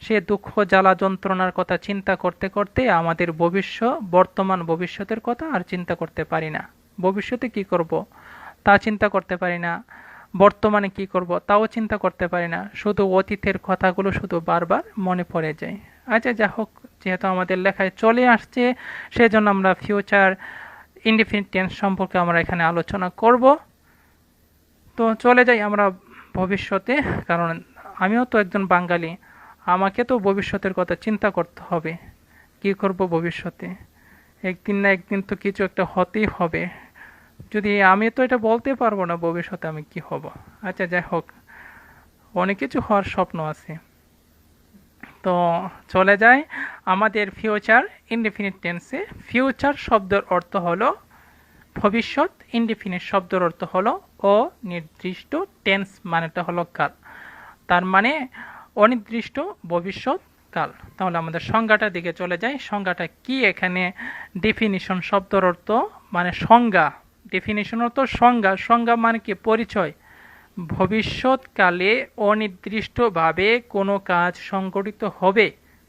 সে দুঃখ জ্বালা যন্ত্রণার কথা চিন্তা করতে করতে আমাদের বর্তমান ভবিষ্যতের কথা আর চিন্তা করতে পারি না, ভবিষ্যতে কি করব তা চিন্তা করতে পারি না, বর্তমানে কি করব তাও চিন্তা করতে পারি না, শুধু অতীতের কথাগুলো শুধু বারবার মনে পড়ে যায়। আচ্ছা যা হোক, যেহেতু আমাদের লেখায় চলে আসছে সেজন্য আমরা ফিউচার ইনডেফিনিট টেন্স সম্পর্কে আমরা এখানে আলোচনা করব। তো চলে যাই আমরা ভবিষ্যতে, কারণ আমিও তো একজন বাঙালি, আমাকে তো ভবিষ্যতের কথা চিন্তা করতে হবে, কি করব ভবিষ্যতে, একদিন না একদিন তো কিছু একটা হতেই হবে, যদি আমি তো এটা বলতে পারবো না ভবিষ্যতে আমি কি হব। আচ্ছা যাই হোক, অনেক কিছু হওয়ার স্বপ্ন আছে। তো চলে যায় আমাদের ফিউচার ইনডেফিনিট টেন্সে। ফিউচার শব্দের অর্থ হলো ভবিষ্যৎ, ইনডেফিনিট শব্দের অর্থ হলো অনির্দিষ্ট, টেন্স মানেটা হলো কাল, তার মানে অনির্দিষ্ট ভবিষ্যৎ কাল। তাহলে আমাদের সংজ্ঞাটার দিকে চলে যাই, সংজ্ঞাটা কি এখানে, ডেফিনিশন শব্দের অর্থ মানে সংজ্ঞা, ডেফিনিশন অর্থ সংজ্ঞা, সংজ্ঞা মানে কি পরিচয়, ভবিষ্যৎকালে অনির্দিষ্টভাবে কোনো কাজ সংঘটিত হবে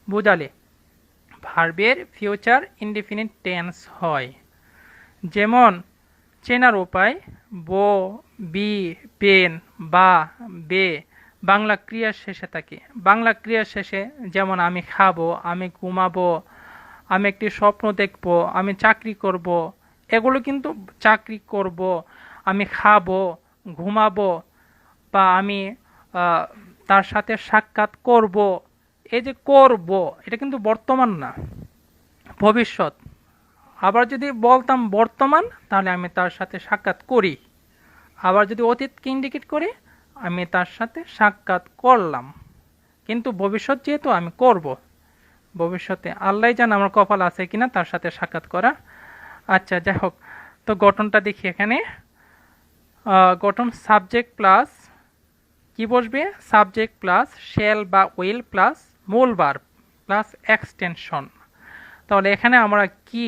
বোঝালে ভার্বের ফিউচার ইনডেফিনিট টেন্স হয়। যেমন চেনার উপায়, বো, বি, পেন, বা, বে বাংলা ক্রিয়ার শেষে থাকে। বাংলা ক্রিয়ার শেষে যেমন আমি খাবো, আমি ঘুমাবো, আমি একটি স্বপ্ন দেখব, আমি চাকরি করব, এগুলো কিন্তু চাকরি করব, আমি খাবো, ঘুমাবো, বা আমি তার সাথে সাক্ষাৎ করব, এই যে করব এটা কিন্তু বর্তমান না, ভবিষ্যৎ। আবার যদি বলতাম বর্তমান তাহলে আমি তার সাথে সাক্ষাৎ করি, আবার যদি অতীতকে ইন্ডিকেট করে আমি তার সাথে সাক্ষাৎ করলাম, কিন্তু ভবিষ্যৎ যেহেতু আমি করব, ভবিষ্যতে আল্লাহ জান আমার কপাল আছে কিনা তার সাথে সাক্ষাৎ করা। আচ্ছা যাই হোক, তো গঠনটা দেখি এখানে, গঠন সাবজেক্ট প্লাস কি বসবে? সাবজেক্ট প্লাস শেল বা উইল প্লাস মূল ভার্ব প্লাস এক্সটেনশন। তাহলে এখানে আমরা কি,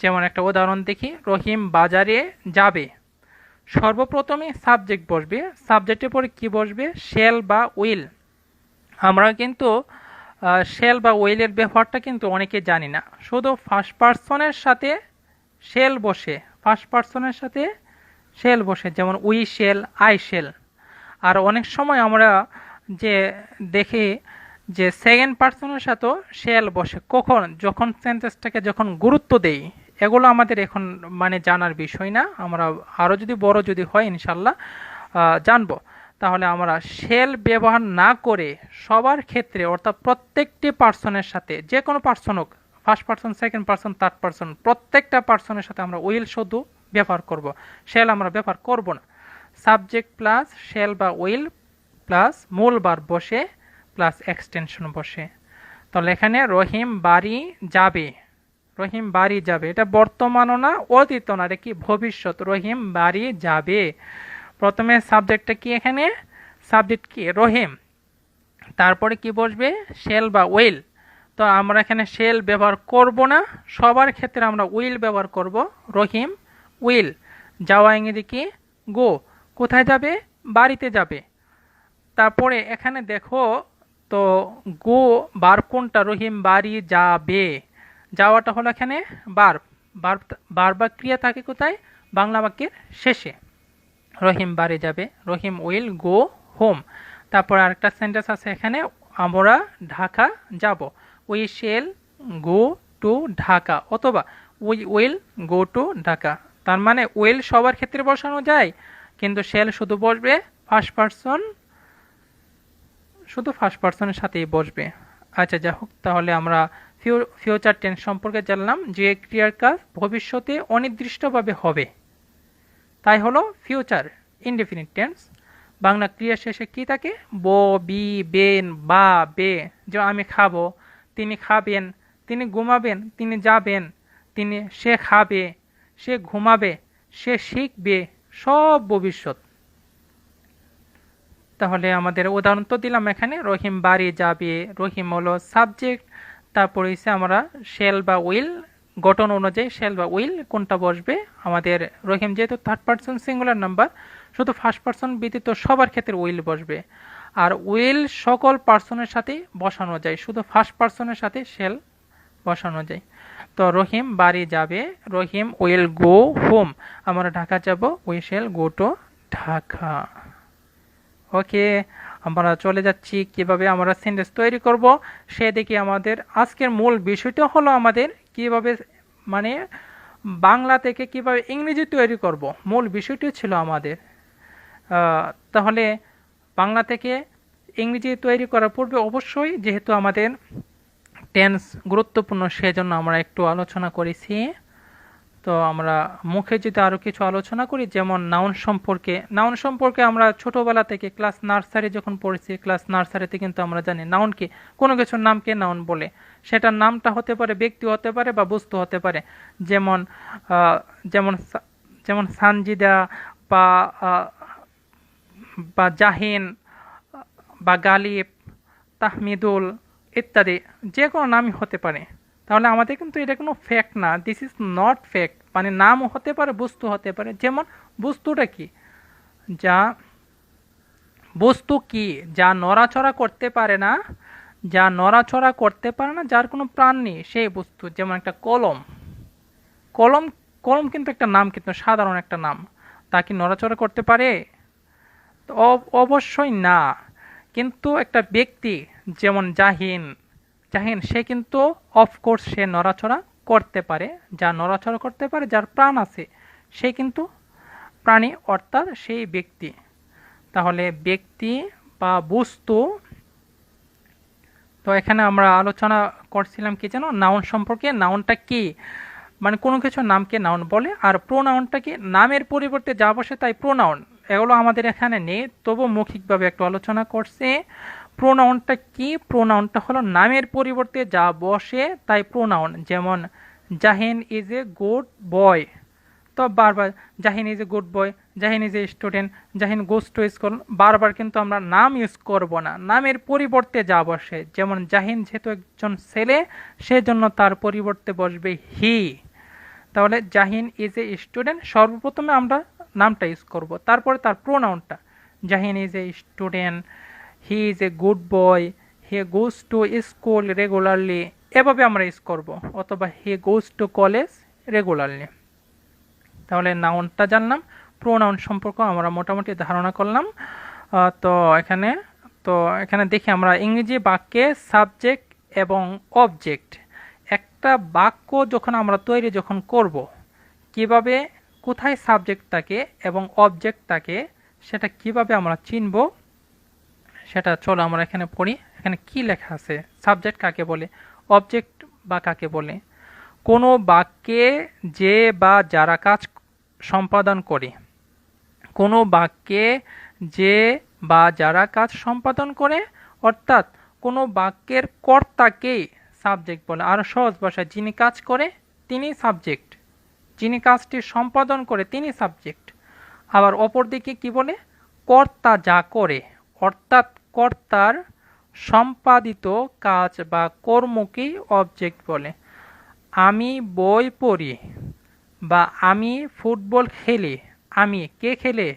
যেমন একটা উদাহরণ দেখি, রহিম বাজারে যাবে। সর্বপ্রথমে সাবজেক্ট বসবে, সাবজেক্টের পরে কি বসবে? শেল বা উইল। আমরা কিন্তু শেল বা উইলের ব্যবহারটা কিন্তু অনেকে জানি না, শুধু ফার্স্ট পার্সনের সাথে শেল বসে, ফার্স্ট পার্সনের সাথে শেল বসে, যেমন উই শেল, আই শেল। আর অনেক সময় আমরা যে দেখি যে সেকেন্ড পার্সনের সাথেও শেল বসে, কখন? যখন সেন্টেন্সটাকে যখন গুরুত্ব দেই। এগুলো আমাদের এখন মানে জানার বিষয় না, আমরা আরও যদি বড় যদি হয় ইনশাল্লাহ জানবো। তাহলে আমরা শেল ব্যবহার না করে সবার ক্ষেত্রে, অর্থাৎ প্রত্যেকটি পার্সনের সাথে, যে কোনো পার্সন হোক, first person, second person, third person, প্রত্যেকটা পার্সনের সাথে আমরা উইল শুধু ব্যবহার করব, শেল আমরা ব্যবহার করব না। সাবজেক্ট প্লাস শেল বা উইল প্লাস মূল ভার্ব বসে প্লাস এক্সটেনশন বসে। তাহলে এখানে রহিম বাড়ি যাবে, রহিম বাড়ি যাবে, এটা বর্তমানও না অতীত না, এটা কি? ভবিষ্যৎ। রহিম বাড়ি যাবে। প্রথমে সাবজেক্টটা কি? এখানে সাবজেক্ট কি? রহিম। তারপরে কি বসবে? শেল বা উইল। তো আমরা এখানে শেল ব্যবহার করব না, সবার ক্ষেত্রে আমরা উইল ব্যবহার করব। রহিম উইল। যাওয়া ইংরেজি কি? গো। কোথায় যাবে? বাড়িতে যাবে। তারপরে এখানে দেখো তো গো ভার্ব কোনটা? রহিম বাড়ি যাবে। যাওয়াটা হলো এখানে ভার্ব। ভার্ব বা ক্রিয়া থাকে কোথায়? বাংলা বাক্যের শেষে। রহিম বাড়ি যাবে, রহিম উইল গো হোম। তারপর আরেকটা সেন্টেন্স আছে এখানে, আমরা ঢাকা যাব। We shall go to Dhaka, অথবা we will go to Dhaka. তার মানে উইল সবার ক্ষেত্রে বসানো যায়, কিন্তু শেল শুধু বসবে ফার্স্ট পার্সন, শুধু ফার্স্ট পার্সনের সাথেই বসবে। আচ্ছা, যাই হোক, তাহলে আমরা ফিউচার টেন্স সম্পর্কে জানলাম, যে ক্রিয়ার কাজ ভবিষ্যতে অনির্দিষ্টভাবে হবে, তাই হলো ফিউচার ইনডেফিনিট টেন্স। বাংলা ক্রিয়া শেষে কি থাকে? বো, বি, বেন, বা, বে। যে আমি খাবো, তিনি খাবেন, তিনি ঘুমাবেন, তিনি যাবেন, সে খাবে, সে ঘুমাবে, সে শিখবে, সব ভবিষ্যৎ। তাহলে আমাদের উদাহরণ তো দিলাম এখানে, রহিম বাড়ি যাবে, রহিম হলো সাবজেক্ট। তারপরে হচ্ছে আমরা শেল বা উইল, গঠন অনুযায়ী শেল বা উইল কোনটা বসবে? আমাদের রহিম যেহেতু থার্ড পার্সন সিঙ্গুলার নাম্বার, শুধু ফার্স্ট পার্সন ব্যতীত সবার ক্ষেত্রে উইল বসবে। আর উইল সকল পার্সনের সাথে বসানো যায়, শুধু ফার্স্ট পার্সনের সাথে শেল বসানো যায়। তো রহিম বাড়ি যাবে, রহিম উইল গো হোম। আমরা ঢাকা যাব, we shall go to Dhaka. Okay, আমরা চলে যাচ্ছি কিভাবে আমরা সেন্টেন্স তৈরি করব সেদিকে। আমাদের আজকের মূল বিষয়টা হলো আমাদের কিভাবে মানে বাংলা থেকে কিভাবে ইংরেজি তৈরি করব, মূল বিষয়টি ছিল আমাদের। তাহলে বাংলা থেকে ইংরেজি তৈরি করার পূর্বে অবশ্যই, যেহেতু আমাদের টেন্স গুরুত্বপূর্ণ, সেজন্য আমরা একটু আলোচনা করেছি। তো আমরা মুখে যদি আরও কিছু আলোচনা করি, যেমন নাউন সম্পর্কে। নাউন সম্পর্কে আমরা ছোটোবেলা থেকে ক্লাস নার্সারি যখন পড়েছি, ক্লাস নার্সারিতে কিন্তু আমরা জানি নাউন কি, কোনো কিছুর নামকে নাউন বলে। সেটার নামটা হতে পারে, ব্যক্তি হতে পারে, বা বস্তু হতে পারে। যেমন যেমন যেমন সানজিদা বা বা জাহিন বা গালিব, তাহমিদুল ইত্যাদি, যে কোনো নামই হতে পারে। তাহলে আমাদের কিন্তু এটা কোনো ফ্যাক্ট না, দিস ইজ নট ফ্যাক্ট। মানে নামও হতে পারে, বস্তু হতে পারে। যেমন বস্তুটা কি? যা বস্তু কি? যা নড়াচড়া করতে পারে না, যা নড়াচড়া করতে পারে না, যার কোনো প্রাণ নেই, সেই বস্তু। যেমন একটা কলম। কলম কলম কিন্তু একটা নাম, কিন্তু সাধারণ একটা নাম। তা কি নড়াচড়া করতে পারে? তো অবশ্যই না। কিন্তু একটা ব্যক্তি যেমন জাহিন, সে কিন্তু অফকোর্স সে নড়াচড়া করতে পারে। যা নড়াচড়া করতে পারে, যার প্রাণ আছে, সে কিন্তু প্রাণী, অর্থাৎ সেই ব্যক্তি। তাহলে ব্যক্তি বা বস্তু। তো এখানে আমরা আলোচনা করছিলাম কি যেন, নাউন সম্পর্কে। নাউনটা কি? মানে কোনো কিছু নামকে নাউন বলে। আর প্রোনাউনটা কি? নামের পরিবর্তে যা বসে তাই প্রোনাউন। এগুলো আমাদের এখানে নেই, তবু মৌখিকভাবে একটু আলোচনা করছে। প্রোনাউনটা কি? প্রোনাউনটা হলো নামের পরিবর্তে যা বসে তাই প্রোনাউন। যেমন Jahin is a good boy. তো বারবার Jahin is a good boy, Jahin is a student, Jahin goes to school, বারবার কিন্তু আমরা নাম ইউজ করব না, নামের পরিবর্তে যা বসে, যেমন জাহিন যেহেতু একজন ছেলে সেজন্য তার পরিবর্তে বসবে হি। তাহলে জাহিন ইজ এ স্টুডেন্ট, সর্বপ্রথমে আমরা নামটা ইউজ করব, তারপরে তার প্রোনাউনটা। Jahin is a student, he is a good boy, he goes to school regularly, এভাবে আমরা ইউজ করব, অথবা হি গোস টু কলেজ রেগুলারলি। তাহলে নাউনটা জানলাম, প্রোনাউন সম্পর্ক আমরা মোটামুটি ধারণা করলাম। তো এখানে দেখি আমরা ইংরেজি বাক্যে সাবজেক্ট এবং অবজেক্ট, একটা বাক্য যখন আমরা তৈরি করব, কিভাবে কোথায় সাবজেক্ট থাকে এবং অবজেক্ট থাকে সেটা কিভাবে আমরা চিনব, সেটা চলো আমরা এখানে পড়ি। এখানে কি লেখা আছে, সাবজেক্ট কাকে বলে, অবজেক্ট বা কাকে বলে। কোনো বাক্যে যে বা যারা কাজ সম্পাদন করে, কোনো বাক্যে যে বা যারা কাজ সম্পাদন করে, অর্থাৎ কোনো বাক্যের কর্তাকেই সাবজেক্ট বলে। আরও সহজ ভাষায়, যিনি কাজ করে তিনি সাবজেক্ট, যিনি কাজটি সম্পাদন করে তিনি সাবজেক্ট। আবার অপরদিকে কি বলে, কর্তা যা করে, অর্থাৎ কর্তার সম্পাদিত কাজ বা কর্মকেই অবজেক্ট বলে। আমি বই পড়ি বা আমি ফুটবল খেলি, আমি কে খেলে,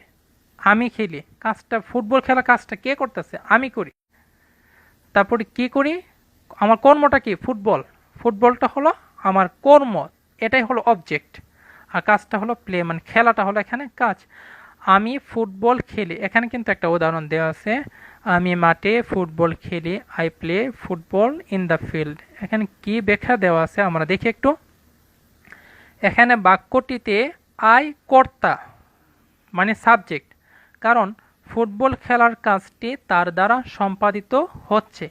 আমি খেলি, কাজটা ফুটবল খেলা কাজটা কে করতেছে, আমি করি। তারপরে কি করি, আমার কর্মটা কি, ফুটবল, ফুটবলটা হলো আমার কর্ম, এটাই হলো অবজেক্ট। আর কাজটা হলো প্লে, মানে খেলাটা হলো এখানে কাজ। আমি ফুটবল খেলি, এখানে কিন্তু একটা উদাহরণ দেওয়া আছে, আমি মাঠে ফুটবল খেলি, I play football in the field. এখানে কি ব্যাখ্যা দেওয়া আছে আমরা দেখি একটু। এখানে বাক্যটিতে আই কর্তা মানে সাবজেক্ট, কারণ ফুটবল খেলার কাজটি তার দ্বারা সম্পাদিত হচ্ছে।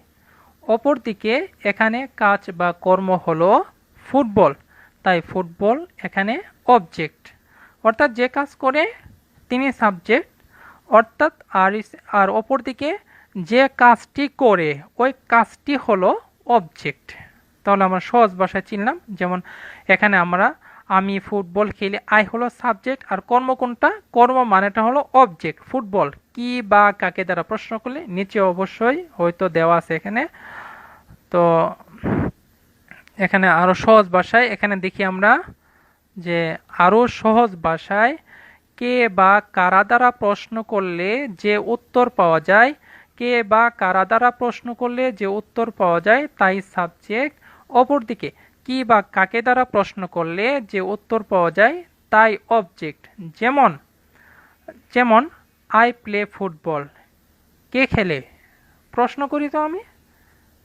অপরদিকে এখানে কাজ বা কর্ম হলো ফুটবল, তাই ফুটবল এখানে অবজেক্ট, অর্থাৎ যে কাজ করে তিনি সাবজেক্ট, অর্থাৎ আর অপরদিকে যে কাজটি করে ওই কাজটি হলো অবজেক্ট। তাহলে আমরা সহজ ভাষায় চিনলাম, যেমন এখানে আমরা আমি ফুটবল খেলি, আই হলো সাবজেক্ট, আর কর্ম কোনটা, কর্ম মানেটা হলো অবজেক্ট, ফুটবল। কি বা কাকে দ্বারা প্রশ্ন করলে নিচে অবশ্যই হয়তো দেওয়া আছে এখানে। তো এখানে আরো সহজ ভাষায় এখানে দেখি আমরা যে আরো সহজ ভাষায় কে বা কারা দ্বারা প্রশ্ন করলে যে উত্তর পাওয়া যায়, কে বা কারা দ্বারা প্রশ্ন করলে যে উত্তর পাওয়া যায় তাই সাবজেক্ট। অপরদিকে কি বা কাকে দ্বারা প্রশ্ন করলে যে উত্তর পাওয়া যায় তাই অবজেক্ট। যেমন যেমন আই প্লে ফুটবল, কে খেলে, প্রশ্ন করি তো আমি,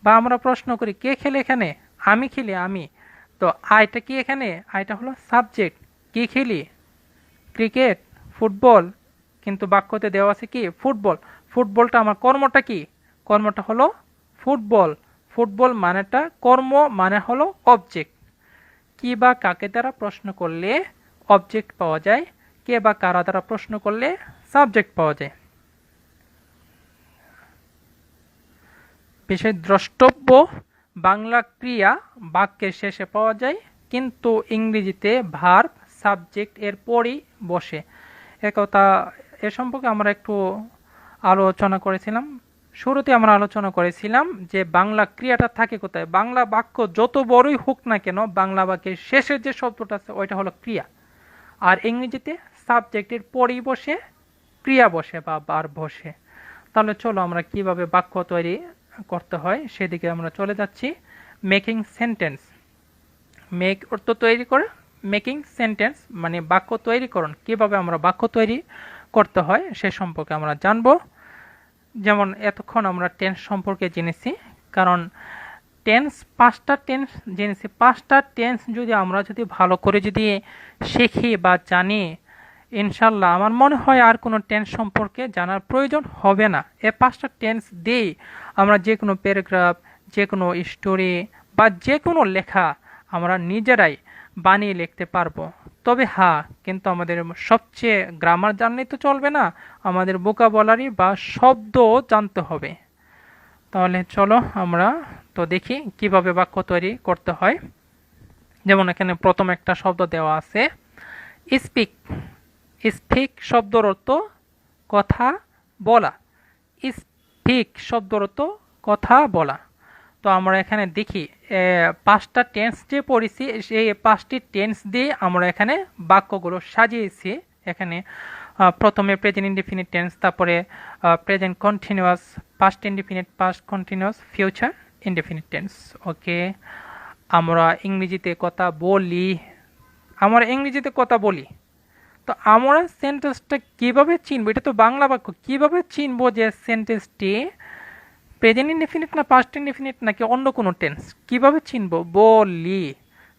বা আমরা প্রশ্ন করি কে খেলে, এখানে আমি খেলি, আমি। তো আইটা কি, এখানে আইটা হলো সাবজেক্ট, কি খেলি, ক্রিকেট, ফুটবল, কিন্তু বাক্যতে দেওয়া আছে কি ফুটবল, ফুটবলটা আমার কর্মটা কি, কর্মটা হলো ফুটবল, ফুটবল মানেটা কর্ম মানে হলো অবজেক্ট। কি বা কাকে দ্বারা প্রশ্ন করলে অবজেক্ট পাওয়া যায়, কে বা কারা দ্বারা প্রশ্ন করলে সাবজেক্ট পাওয়া যায়। বিশেষ দ্রষ্টব্য, বাংলা ক্রিয়া বাক্যের শেষে পাওয়া যায়, কিন্তু ইংরেজিতে ভার্ব সাবজেক্ট এর পরই বসে। একথা এ সম্পর্কে আমরা একটু আলোচনা করেছিলাম, শুরুতে আমরা আলোচনা করেছিলাম যে বাংলা ক্রিয়াটা থাকে কোথায়। বাংলা বাক্য যত বড়ই হোক না কেন, বাংলা বাক্যের শেষের যে শব্দটা আছে ওইটা হলো ক্রিয়া, আর ইংরেজিতে সাবজেক্টের পরই বসে ক্রিয়া বসে বা ভার্ব বসে। তাহলে চলো আমরা কিভাবে বাক্য তৈরি করতে হয় সেদিকে আমরা চলে যাচ্ছি। মেকিং সেন্টেন্স, মেক অর্থ তৈরি করে, মেকিং সেন্টেন্স মানে বাক্য তৈরিকরণ, কিভাবে আমরা বাক্য তৈরি করতে হয় সে সম্পর্কে আমরা জানব। যেমন এতক্ষণ আমরা টেন্স সম্পর্কে জেনেছি, কারণ টেন্স, পাঁচটা টেন্স জেনেছি, পাঁচটা টেন্স আমরা যদি ভালো করে শিখি বা জানি, ইনশাল্লাহ আমার মনে হয় আর কোনো টেন্স সম্পর্কে জানার প্রয়োজন হবে না। এই পাঁচটা টেন্স দিয়েই আমরা যে কোনো প্যারাগ্রাফ, যে কোনো স্টোরি বা যে কোনো লেখা আমরা নিজেরাই বানিয়ে লিখতে পারবো। তবে হ্যাঁ, কিন্তু আমাদের সবচেয়ে গ্রামার জানলেই তো চলবে না, আমাদের ভোকাবুলারি বা শব্দ জানতে হবে। তাহলে চলো আমরা তো দেখি কিভাবে বাক্য তৈরি করতে হয়। যেমন এখানে প্রথম একটা শব্দ দেওয়া আছে স্পিক, স্পিক শব্দর অর্থ কথা বলা। স্পিক শব্দর অর্থ কথা বলা। তো আমরা এখানে দেখি পাঁচটা টেন্স যে পড়েছি সেই পাঁচটি টেন্স দিয়ে আমরা এখানে বাক্যগুলো সাজিয়েছি। এখানে প্রথমে প্রেজেন্ট ইনডিফিনিট টেন্স, তারপরে present continuous, past indefinite, past continuous, future indefinite tense. Okay, আমরা ইংরেজিতে কথা বলি। তো আমরা সেন্টেন্সটা কিভাবে চিনবো? এটা তো বাংলা বাক্য, কিভাবে চিনবো যে সেন্টেন্সটি প্রেজেন্ট ইনডিফিনিট না পাস্ট ইনডিফিনিট নাকি অন্য কোনো টেন্স? কিভাবে চিনবো? বলি।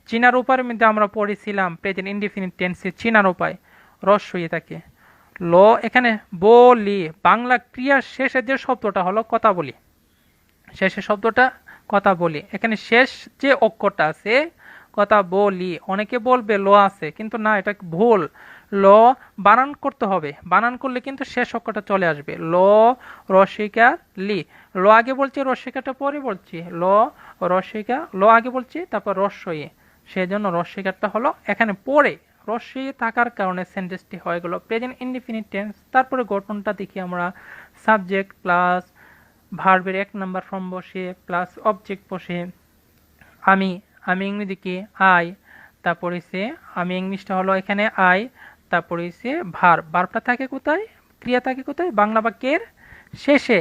চিনার উপায়ের মধ্যে আমরা পড়েছিলাম প্রেজেন্ট ইনডিফিনিট টেন্সের চিনার উপায় রস্বই থাকে ল। এখানে বলি বাংলা ক্রিয়ার শেষে যে শব্দটা হলো কথা বলি, শেষের শব্দটা কথা বলি। এখানে শেষ যে অক্ষরটা আছে কথা বলি, অনেকে বলবে ল আছে, কিন্তু না, এটা ভুল। ল বানান করতে হবে, বানান করলে কিন্তু শেষ অক্ষরটা চলে আসবে। ল রসিকা লি, ল আগে বলছি, রসিকাটা পরে বলছি। ল রসিকা, ল আগে বলছি, তারপর রস্বই, সেই জন্য রসিকাটা হলো এখানে পরে। রস্বই থাকার কারণে সেন্টেন্সটি হয়ে গেল প্রেজেন্ট ইনডিফিনিট টেন্স। তারপরে গঠনটা দেখি আমরা, সাবজেক্ট প্লাস ভার্বের এক নাম্বার ফর্ম বসে প্লাস অবজেক্ট বসে। আমি, আমি ইংরেজি কি আই, তারপরে সে আমি ইংলিশটা হলো এখানে আই, তারপরে সে ভার্বটা থাকে কোথায়, ক্রিয়া থাকে কোথায়, বাংলা বাক্যের শেষে।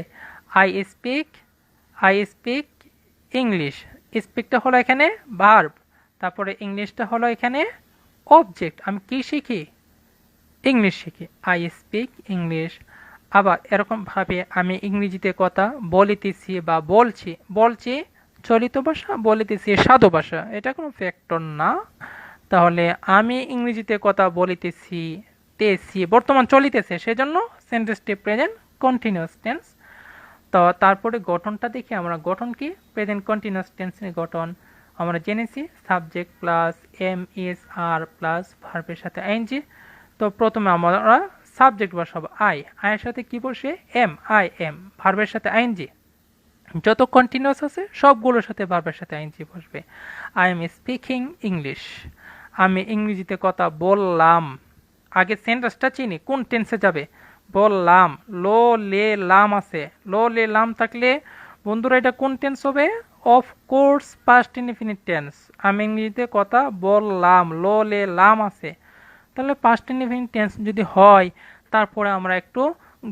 I speak, I speak English, স্পিকটা হলো এখানে ভার্ব, তারপরে ইংলিশটা হলো এখানে অবজেক্ট। আমি কি শিখি? ইংলিশ শিখি, আই স্পিক ইংলিশ। আবার এরকমভাবে আমি ইংরেজিতে কথা বলিতেছি বা বলছি চলিত ভাষা, বলিতেছি সাধু ভাষা, এটা কোনো ফ্যাক্টর না। তাহলে আমি ইংরেজিতে কথা বলিতেছি, বর্তমান চলিতেছে, সেজন্য সেন্টেন্সটি প্রেজেন্ট কন্টিনিউয়াস টেন্স। তো তারপরে গঠনটা দেখি আমরা, গঠন কি? প্রেজেন্ট কন্টিনিউয়াস টেন্সের গঠন আমরা জেনেছি, subject plus am is are plus ভার্বের সাথে আইএনজি। তো প্রথমে আমরা সাবজেক্ট বসাবো আই, আয়ের সাথে কি বসে? এম, আই এম, ভার্বের সাথে আইএনজি। যত কন্টিনিউয়াস আছে সবগুলোর সাথে ভার্বের সাথে আইএনজি বসবে। আই এম স্পিকিং ইংলিশ, আমি ইংরেজিতে কথা বললাম। আগে সেন্টেন্সটা চিনি, কোন টেন্সে যাবে? বললাম। লো লে লাম আছে, লো লে লাম থাকলে বন্ধুরা এটা কোন টেন্স হবে? Of course past indefinite tense. আমি ইংরেজিতে কথা বললাম, লো লে লাম আছে, তাহলে পাস্ট ইনডিফিনিট টেন্স যদি হয়, তারপরে আমরা একটু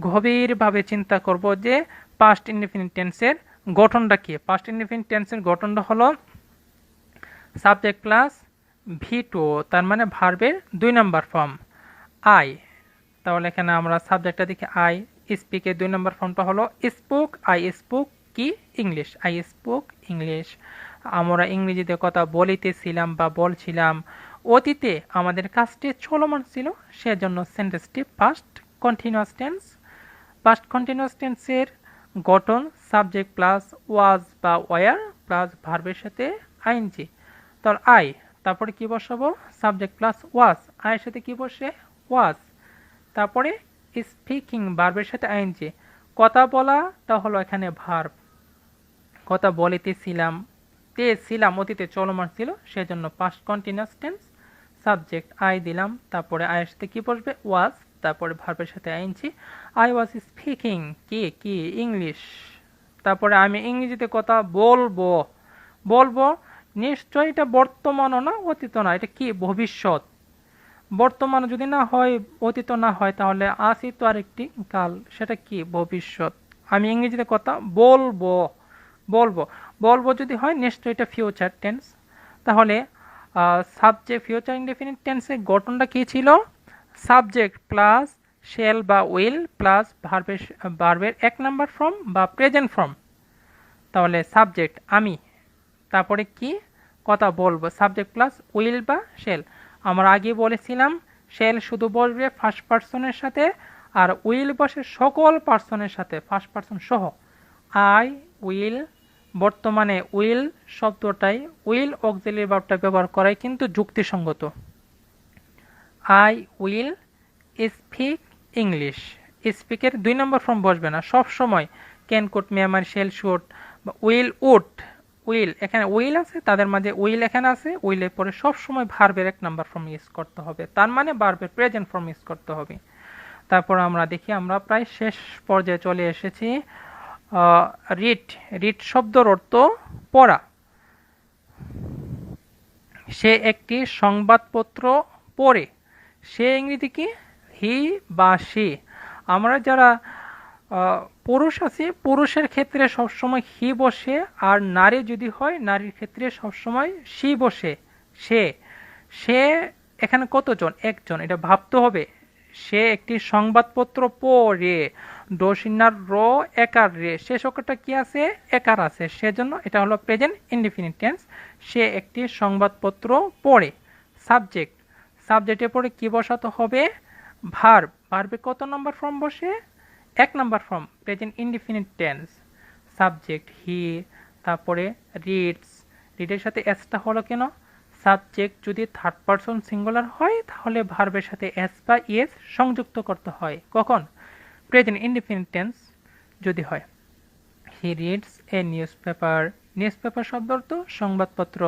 গভীরভাবে চিন্তা করব যে পাস্ট ইনডিফিনিট টেন্সের গঠনটা কি। পাস্ট ইনডিফিনিট টেন্সের গঠনটা হলো সাবজেক্ট প্লাস ভি2, তার মানে ভার্বের 2 নাম্বার ফর্ম আই। তাহলে এখানে আমরা সাবজেক্টটা দেখি আই, স্পিকের 2 নাম্বার ফর্মটা হলো স্পোক, আই স্পোক কি ইংলিশ, আই স্পোক ইংলিশ। আমরা ইংরেজিতে কথা বলিতেছিলাম বা বলছিলাম। অতীতে আমাদের কাজটি চলমান ছিল, সেজন্য সেন্টেন্সটি past continuous tense. Past continuous টেন্সের গঠন সাবজেক্ট প্লাস ওয়াজ বা ওয়ার প্লাস ভার্বের সাথে আইএনজি। তাহলে আই, তারপরে কি বসাবো? সাবজেক্ট প্লাস ওয়াজ, আয়ের সাথে কি বসে? ওয়াজ, তারপরে স্পিকিং ভার্বের সাথে আইএনজি। কথা বলাটা হলো এখানে ভার্ব, কথা বলিতেছিলাম, ছিলাম অতীতে চলমান ছিল, সেজন্য past continuous tense. Subject I দিলাম, তারপরে আয়ের সাথে কি বসবে? ওয়াজ, তারপরে ভার্বের সাথে আইএনজি। আই ওয়াজ স্পিকিং কি ইংলিশ, তারপরে আমি ইংরেজিতে কথা বলবো। নিশ্চয় এটা বর্তমানও না অতীতও না, এটা কি? ভবিষ্যৎ। বর্তমান যদি না হয়, অতীত না হয়, তাহলে আসি তো আরেকটি কাল, সেটা কি? ভবিষ্যৎ। আমি ইংরেজিতে কথা বলবো যদি হয়, নিশ্চয় এটা ফিউচার টেন্স। তাহলে সাবজেক্ট ফিউচার ইনডিফিনিট টেন্সের গঠনটা কি ছিল? সাবজেক্ট প্লাস শেল বা উইল প্লাস ভার্বের 1 নাম্বার ফর্ম বা প্রেজেন্ট ফর্ম। তাহলে সাবজেক্ট আমি, তারপরে কি? কথা বলবো, সাবজেক্ট প্লাস উইল বা শেল। আমরা আগে বলেছিলাম শেল শুধু বসবে ফার্স্ট পার্সনের সাথে, আর উইল বসে সকল পার্সনের সাথে, ফার্স্ট পার্সন সহ। আই উইল, বর্তমানে উইল শব্দটাই, উইল অক্সিলারি ভার্বটা ব্যবহার করাই কিন্তু যুক্তিসঙ্গত। আই উইল স্পিক ইংলিশ, স্পিকের 2 নম্বর ফর্ম বসবে না, সব সময় can, could, may, might, shall, should বা উইল, উড, উইল, এখানে উইল আছে, তাদের মাঝে উইল এখানে আছে, উইলের পরে সবসময় ভার্বের 1 নাম্বার ফর্ম ইউজ করতে হবে, তার মানে ভার্বের প্রেজেন্ট ফর্ম ইউজ করতে হবে। তারপর আমরা দেখি আমরা প্রায় শেষ পর্যায়ে চলে এসেছি। রিড, রিড শব্দর অর্থ পড়া। সে একটি সংবাদপত্র পড়ে। সে ইংরেজি কি? হি বা সি। আমরা যারা পুরুষ আছি, পুরুষের ক্ষেত্রে সবসময় হি বসে, আর নারী যদি হয় নারীর ক্ষেত্রে সবসময় সি বসে। সে, সে এখানে কতজন? একজন, এটা ভাবতে হবে। সে একটি সংবাদপত্র পড়ে, ডোসিনার র একার রে, শেষ অক্ষরটা কি আছে? একার আছে, সেজন্য এটা হলো প্রেজেন্ট ইনডিফিনিট টেন্স। সে একটি সংবাদপত্র পড়ে। সাবজেক্ট, সাবজেক্টের পরে কি বসাতে হবে? ভার্ব, ভার্বে কত নম্বর ফর্ম বসে? 1 number form, present indefinite tense. Subject he, তারপরে রিডস, রিডের সাথে এসটা হলো কেন? সাবজেক্ট যদি থার্ড পারসন সিঙ্গুলার হয় তাহলে ভার্বের সাথে এস বা ইএস সংযুক্ত করতে হয়। কখন? প্রেজেন্ট ইনডিফিনিট টেন্স যদি হয়। He reads a newspaper, newspaper শব্দ অর্থ সংবাদপত্র।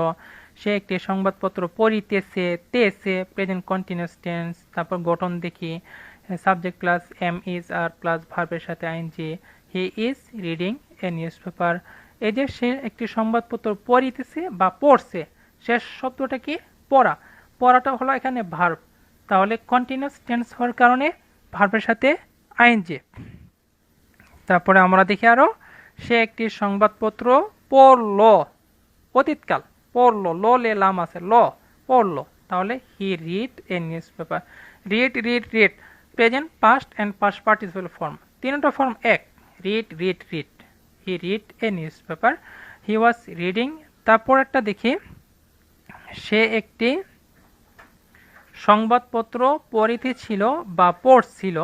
সে একটি সংবাদপত্র পড়িতেছে, তেছে প্রেজেন্ট কন্টিনিউয়াস টেন্স। তারপর গঠন দেখি, subject plus am is are plus ভার্বের সাথে ING. He is reading a newspaper. এই যে সে একটি সংবাদপত্র পড়িতেছে বা পড়ছে, শেষ শব্দটা কি? পড়া। পড়াটা হলো এখানে ভার্ব, তাহলে কন্টিনিউয়াস টেন্স হওয়ার কারণে ভার্বের সাথে আইএনজি। তারপরে আমরা দেখি আরো, সে একটি সংবাদপত্র পড়ল, অতীতকাল, পড়ল, ল লে লাম আছে, ল, পড়ল, তাহলে he read a news paper. Read, read, read, present, past and past participle form, তিনটা ফর্ম এক। Read, read, read, he read a news paper. He was reading. তারপর একটা দেখি, সে একটি সংবাদপত্র পড়িতেছিল বা পড়ছিল,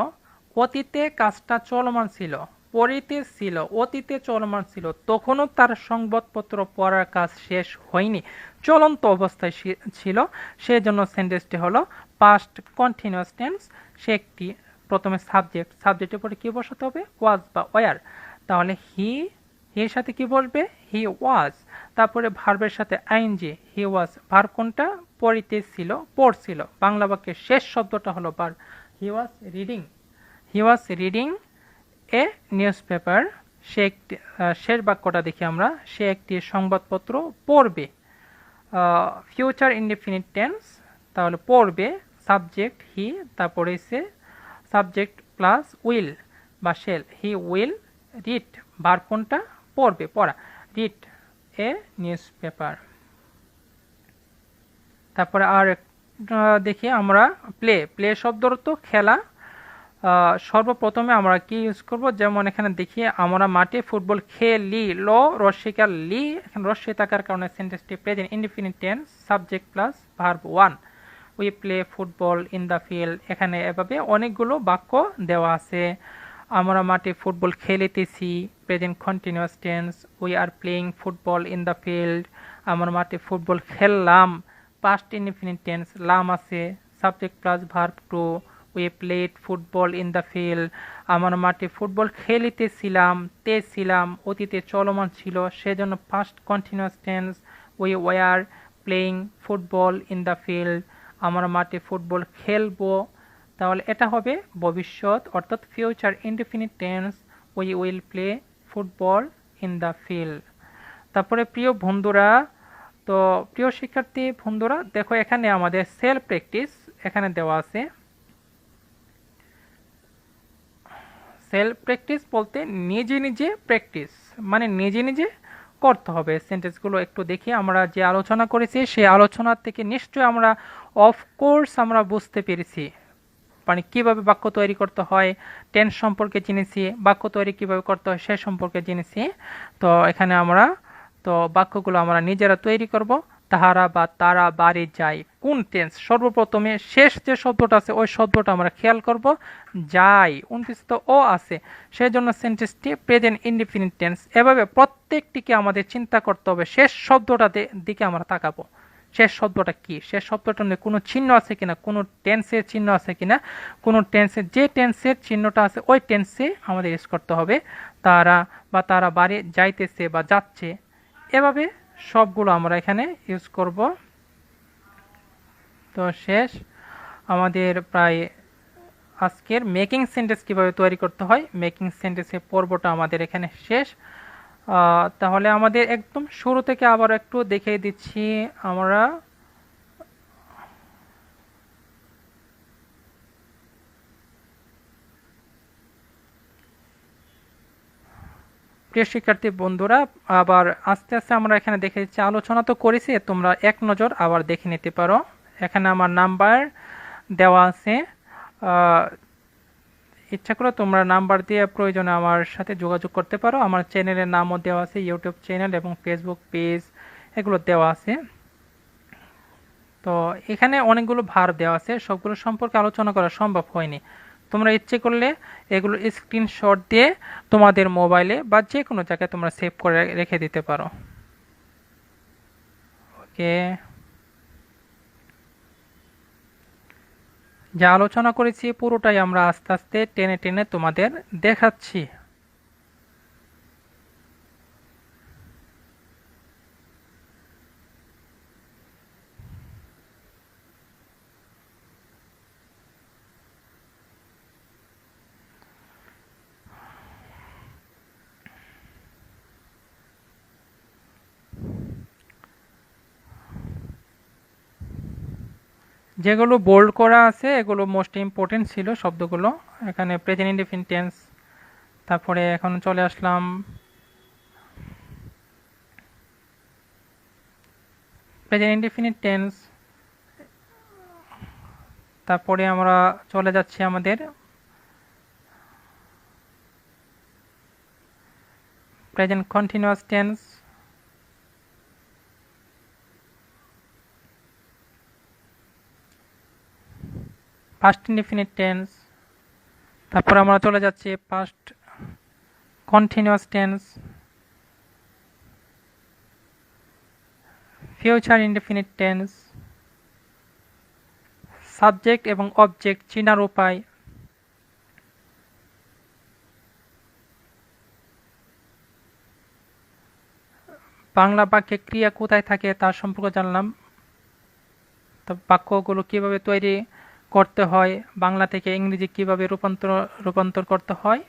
অতীতে কাজটা চলমান ছিল। পড়িতে ছিল, অতীতে চলমান ছিল, তখনও তার সংবাদপত্র পড়ার কাজ শেষ হয়নি, চলন্ত অবস্থায় ছিল, সেজন্য সেন্টেন্সটি হলো পাস্ট কন্টিনিউয়াস টেন্স। সে একটি, প্রথমে সাবজেক্ট, সাবজেক্টের পরে কি বসাতে হবে? ওয়াজ বা ওয়ার, তাহলে হি, এর সাথে কি বলবে? হি ওয়াজ। তারপরে ভার্বের সাথে আইএনজি, হি ওয়াজ, ভার্ব কোনটা? পড়িতেছিল, পড়ছিল। বাংলা বাক্যের শেষ শব্দটা হলো verb. He was reading, he was reading a newspaper. সে একটি, শেষ বাক্যটা দেখি আমরা, সে একটি সংবাদপত্র পড়বে। ফিউচার ইনডিফিনিট টেন্স, তাহলে পড়বে, সাবজেক্ট হি, তারপরে সে সাবজেক্ট প্লাস উইল বা shall, he will read, verb কোনটা? পড়বে, পড়া, রিড এ নিউজ পেপার। তারপরে আর দেখি আমরা, প্লে, প্লে শব্দর তো খেলা। সর্বপ্রথমে আমরা কি ইউজ করব? যেমন এখানে দেখি, আমরা মাঠে ফুটবল খেলি, ল রস্যিকার লি, এখানে রস্যি থাকার কারণে সেন্টেন্সটি present indefinite tense, subject plus verb one. We play football in the field, এখানে এভাবে অনেকগুলো বাক্য দেওয়া আছে। আমরা মাঠে ফুটবল খেলিতেছি, present continuous tense. We are playing football in the field, আমরা মাঠে ফুটবল খেললাম, পাস্ট ইনডিফিনিট টেন্স, লাম আছে, subject plus verb two. We played football in the field, আমার মাঠে ফুটবল খেলিতেছিলাম, তে ছিলাম, অতীতে চলমান ছিল, সেজন্য past continuous tense. We were playing football in the field, আমরা মাঠে ফুটবল খেলবো, তাহলে এটা হবে ভবিষ্যৎ, অর্থাৎ future indefinite tense. We will play football in the field. তারপরে প্রিয় বন্ধুরা, তো প্রিয় শিক্ষার্থী বন্ধুরা, দেখো এখানে আমাদের সেলফ প্র্যাকটিস এখানে দেওয়া আছে। সেলফ প্র্যাকটিস বলতে নিজে নিজে প্র্যাকটিস, মানে নিজে নিজে করতে হবে। সেন্টেন্সগুলো একটু দেখি, আমরা যে আলোচনা করেছি সেই আলোচনা থেকে নিশ্চয়ই আমরা অফকোর্স আমরা বুঝতে পেরেছি, মানে কিভাবে বাক্য তৈরি করতে হয়, টেন্স সম্পর্কে জেনেছি, বাক্য তৈরি কিভাবে করতে হয় সে সম্পর্কে জেনেছি। তো এখানে আমরা, তো বাক্যগুলো আমরা নিজেরা তৈরি করব। তাহারা বা তারা বাড়ি যায়, কোন টেন্স? সর্বপ্রথমে শেষ যে শব্দটা আছে ওই শব্দটা আমরা খেয়াল করব। যাই, 29 তো ও আছে, সেই জন্য সেন্টেন্সটি প্রেজেন্ট ইনডিফিনিট টেন্স। এভাবে প্রত্যেকটিকে আমাদের চিন্তা করতে হবে, শেষ শব্দটা দিকে আমরা তাকাবো। শেষ শব্দটা কি? শেষ শব্দটার মধ্যে কোনো চিহ্ন আছে কিনা, কোনো টেন্সের চিহ্ন আছে কিনা, কোনো টেন্সের, যে টেন্সের চিহ্নটা আছে ওই টেন্সে আমাদের ইউজ করতে হবে। তারা বা তারা বাড়ি যাইতেছে বা যাচ্ছে, এভাবে সবগুলো আমরা এখানে ইউজ করব। তো শেষ আমাদের প্রায় আজকের মেকিং সেন্টেন্স কিভাবে তৈরি করতে হয়, মেকিং সেন্টেন্সের পর্বটা আমাদের এখানে শেষ। তাহলে আমাদের একদম শুরু থেকে আবার একটু দেখিয়ে দিচ্ছি আমরা। প্রিয় শিক্ষার্থী বন্ধুরা, আবার আস্তে আস্তে আমরা এখানে দেখে দিচ্ছি। আলোচনা তো করেছি, তোমরা এক নজর আবার দেখে নিতে পারো। এখানে আমার নাম্বার দেওয়া আছে, ইচ্ছা করে তোমরা নাম্বার দিয়ে প্রয়োজনে আমার সাথে যোগাযোগ করতে পারো। আমার চ্যানেলের নামও দেওয়া আছে, ইউটিউব চ্যানেল এবং ফেসবুক পেজ এগুলো দেওয়া আছে। তো এখানে অনেকগুলো ভার্ব দেওয়া আছে, সবগুলো সম্পর্কে আলোচনা করা সম্ভব হয়নি। তোমরা ইচ্ছে করলে এগুলো স্ক্রিনশট দিয়ে তোমাদের মোবাইলে বা যে কোনো জায়গায় তোমরা সেভ করে রেখে দিতে পারো। ওকে, যা আলোচনা করেছি পুরোটাই আমরা আস্তে আস্তে টেনে টেনে তোমাদের দেখাচ্ছি। যেগুলো বোল্ড করা আছে এগুলো মোস্ট ইম্পর্টেন্ট ছিল শব্দগুলো। এখানে প্রেজেন্ট ইনডেফিনিট টেন্স, তারপরে এখন চলে আসলাম প্রেজেন্ট ইনডেফিনিট টেন্স, তারপরে আমরা চলে যাচ্ছি আমাদের present continuous tense, past indefinite tense, তারপর আমরা চলে যাচ্ছি past continuous tense, future indefinite tense, subject এবং অবজেক্ট চিনার উপায়, বাংলা বাক্যে ক্রিয়া কোথায় থাকে তার সম্পর্কে জানলাম, বাক্যগুলো কিভাবে তৈরি করতে হয়, বাংলা থেকে ইংরেজি কিভাবে রূপান্তর করতে হয়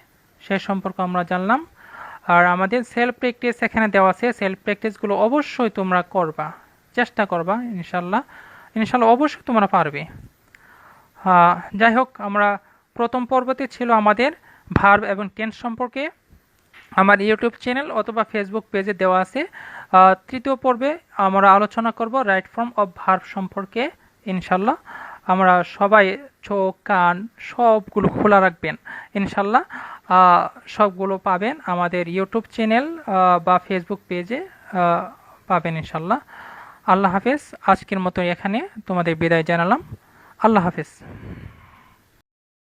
সে সম্পর্কে আমরা জানলাম। আর আমাদের সেলফ প্র্যাকটিস এখানে দেওয়া আছে, সেলফ প্র্যাকটিসগুলো অবশ্যই তোমরা করবা, চেষ্টা করবা, ইনশাল্লাহ ইনশাল্লাহ অবশ্যই তোমরা পারবে। যাই হোক, আমরা প্রথম পর্বতে ছিল আমাদের ভার্ব এবং টেন্স সম্পর্কে, আমার ইউটিউব চ্যানেল অথবা ফেসবুক পেজে দেওয়া আছে। তৃতীয় পর্বে আমরা আলোচনা করব রাইট ফর্ম অফ ভার্ব সম্পর্কে ইনশাল্লাহ। আমরা সবাই চোখ কান সবগুলো খোলা রাখবেন ইনশাল্লাহ, সবগুলো পাবেন আমাদের ইউটিউব চ্যানেল বা ফেসবুক পেজে পাবেন ইনশাল্লাহ। আল্লাহ হাফেজ। আজকের মতো এখানে তোমাদের বিদায় জানালাম। আল্লাহ হাফেজ।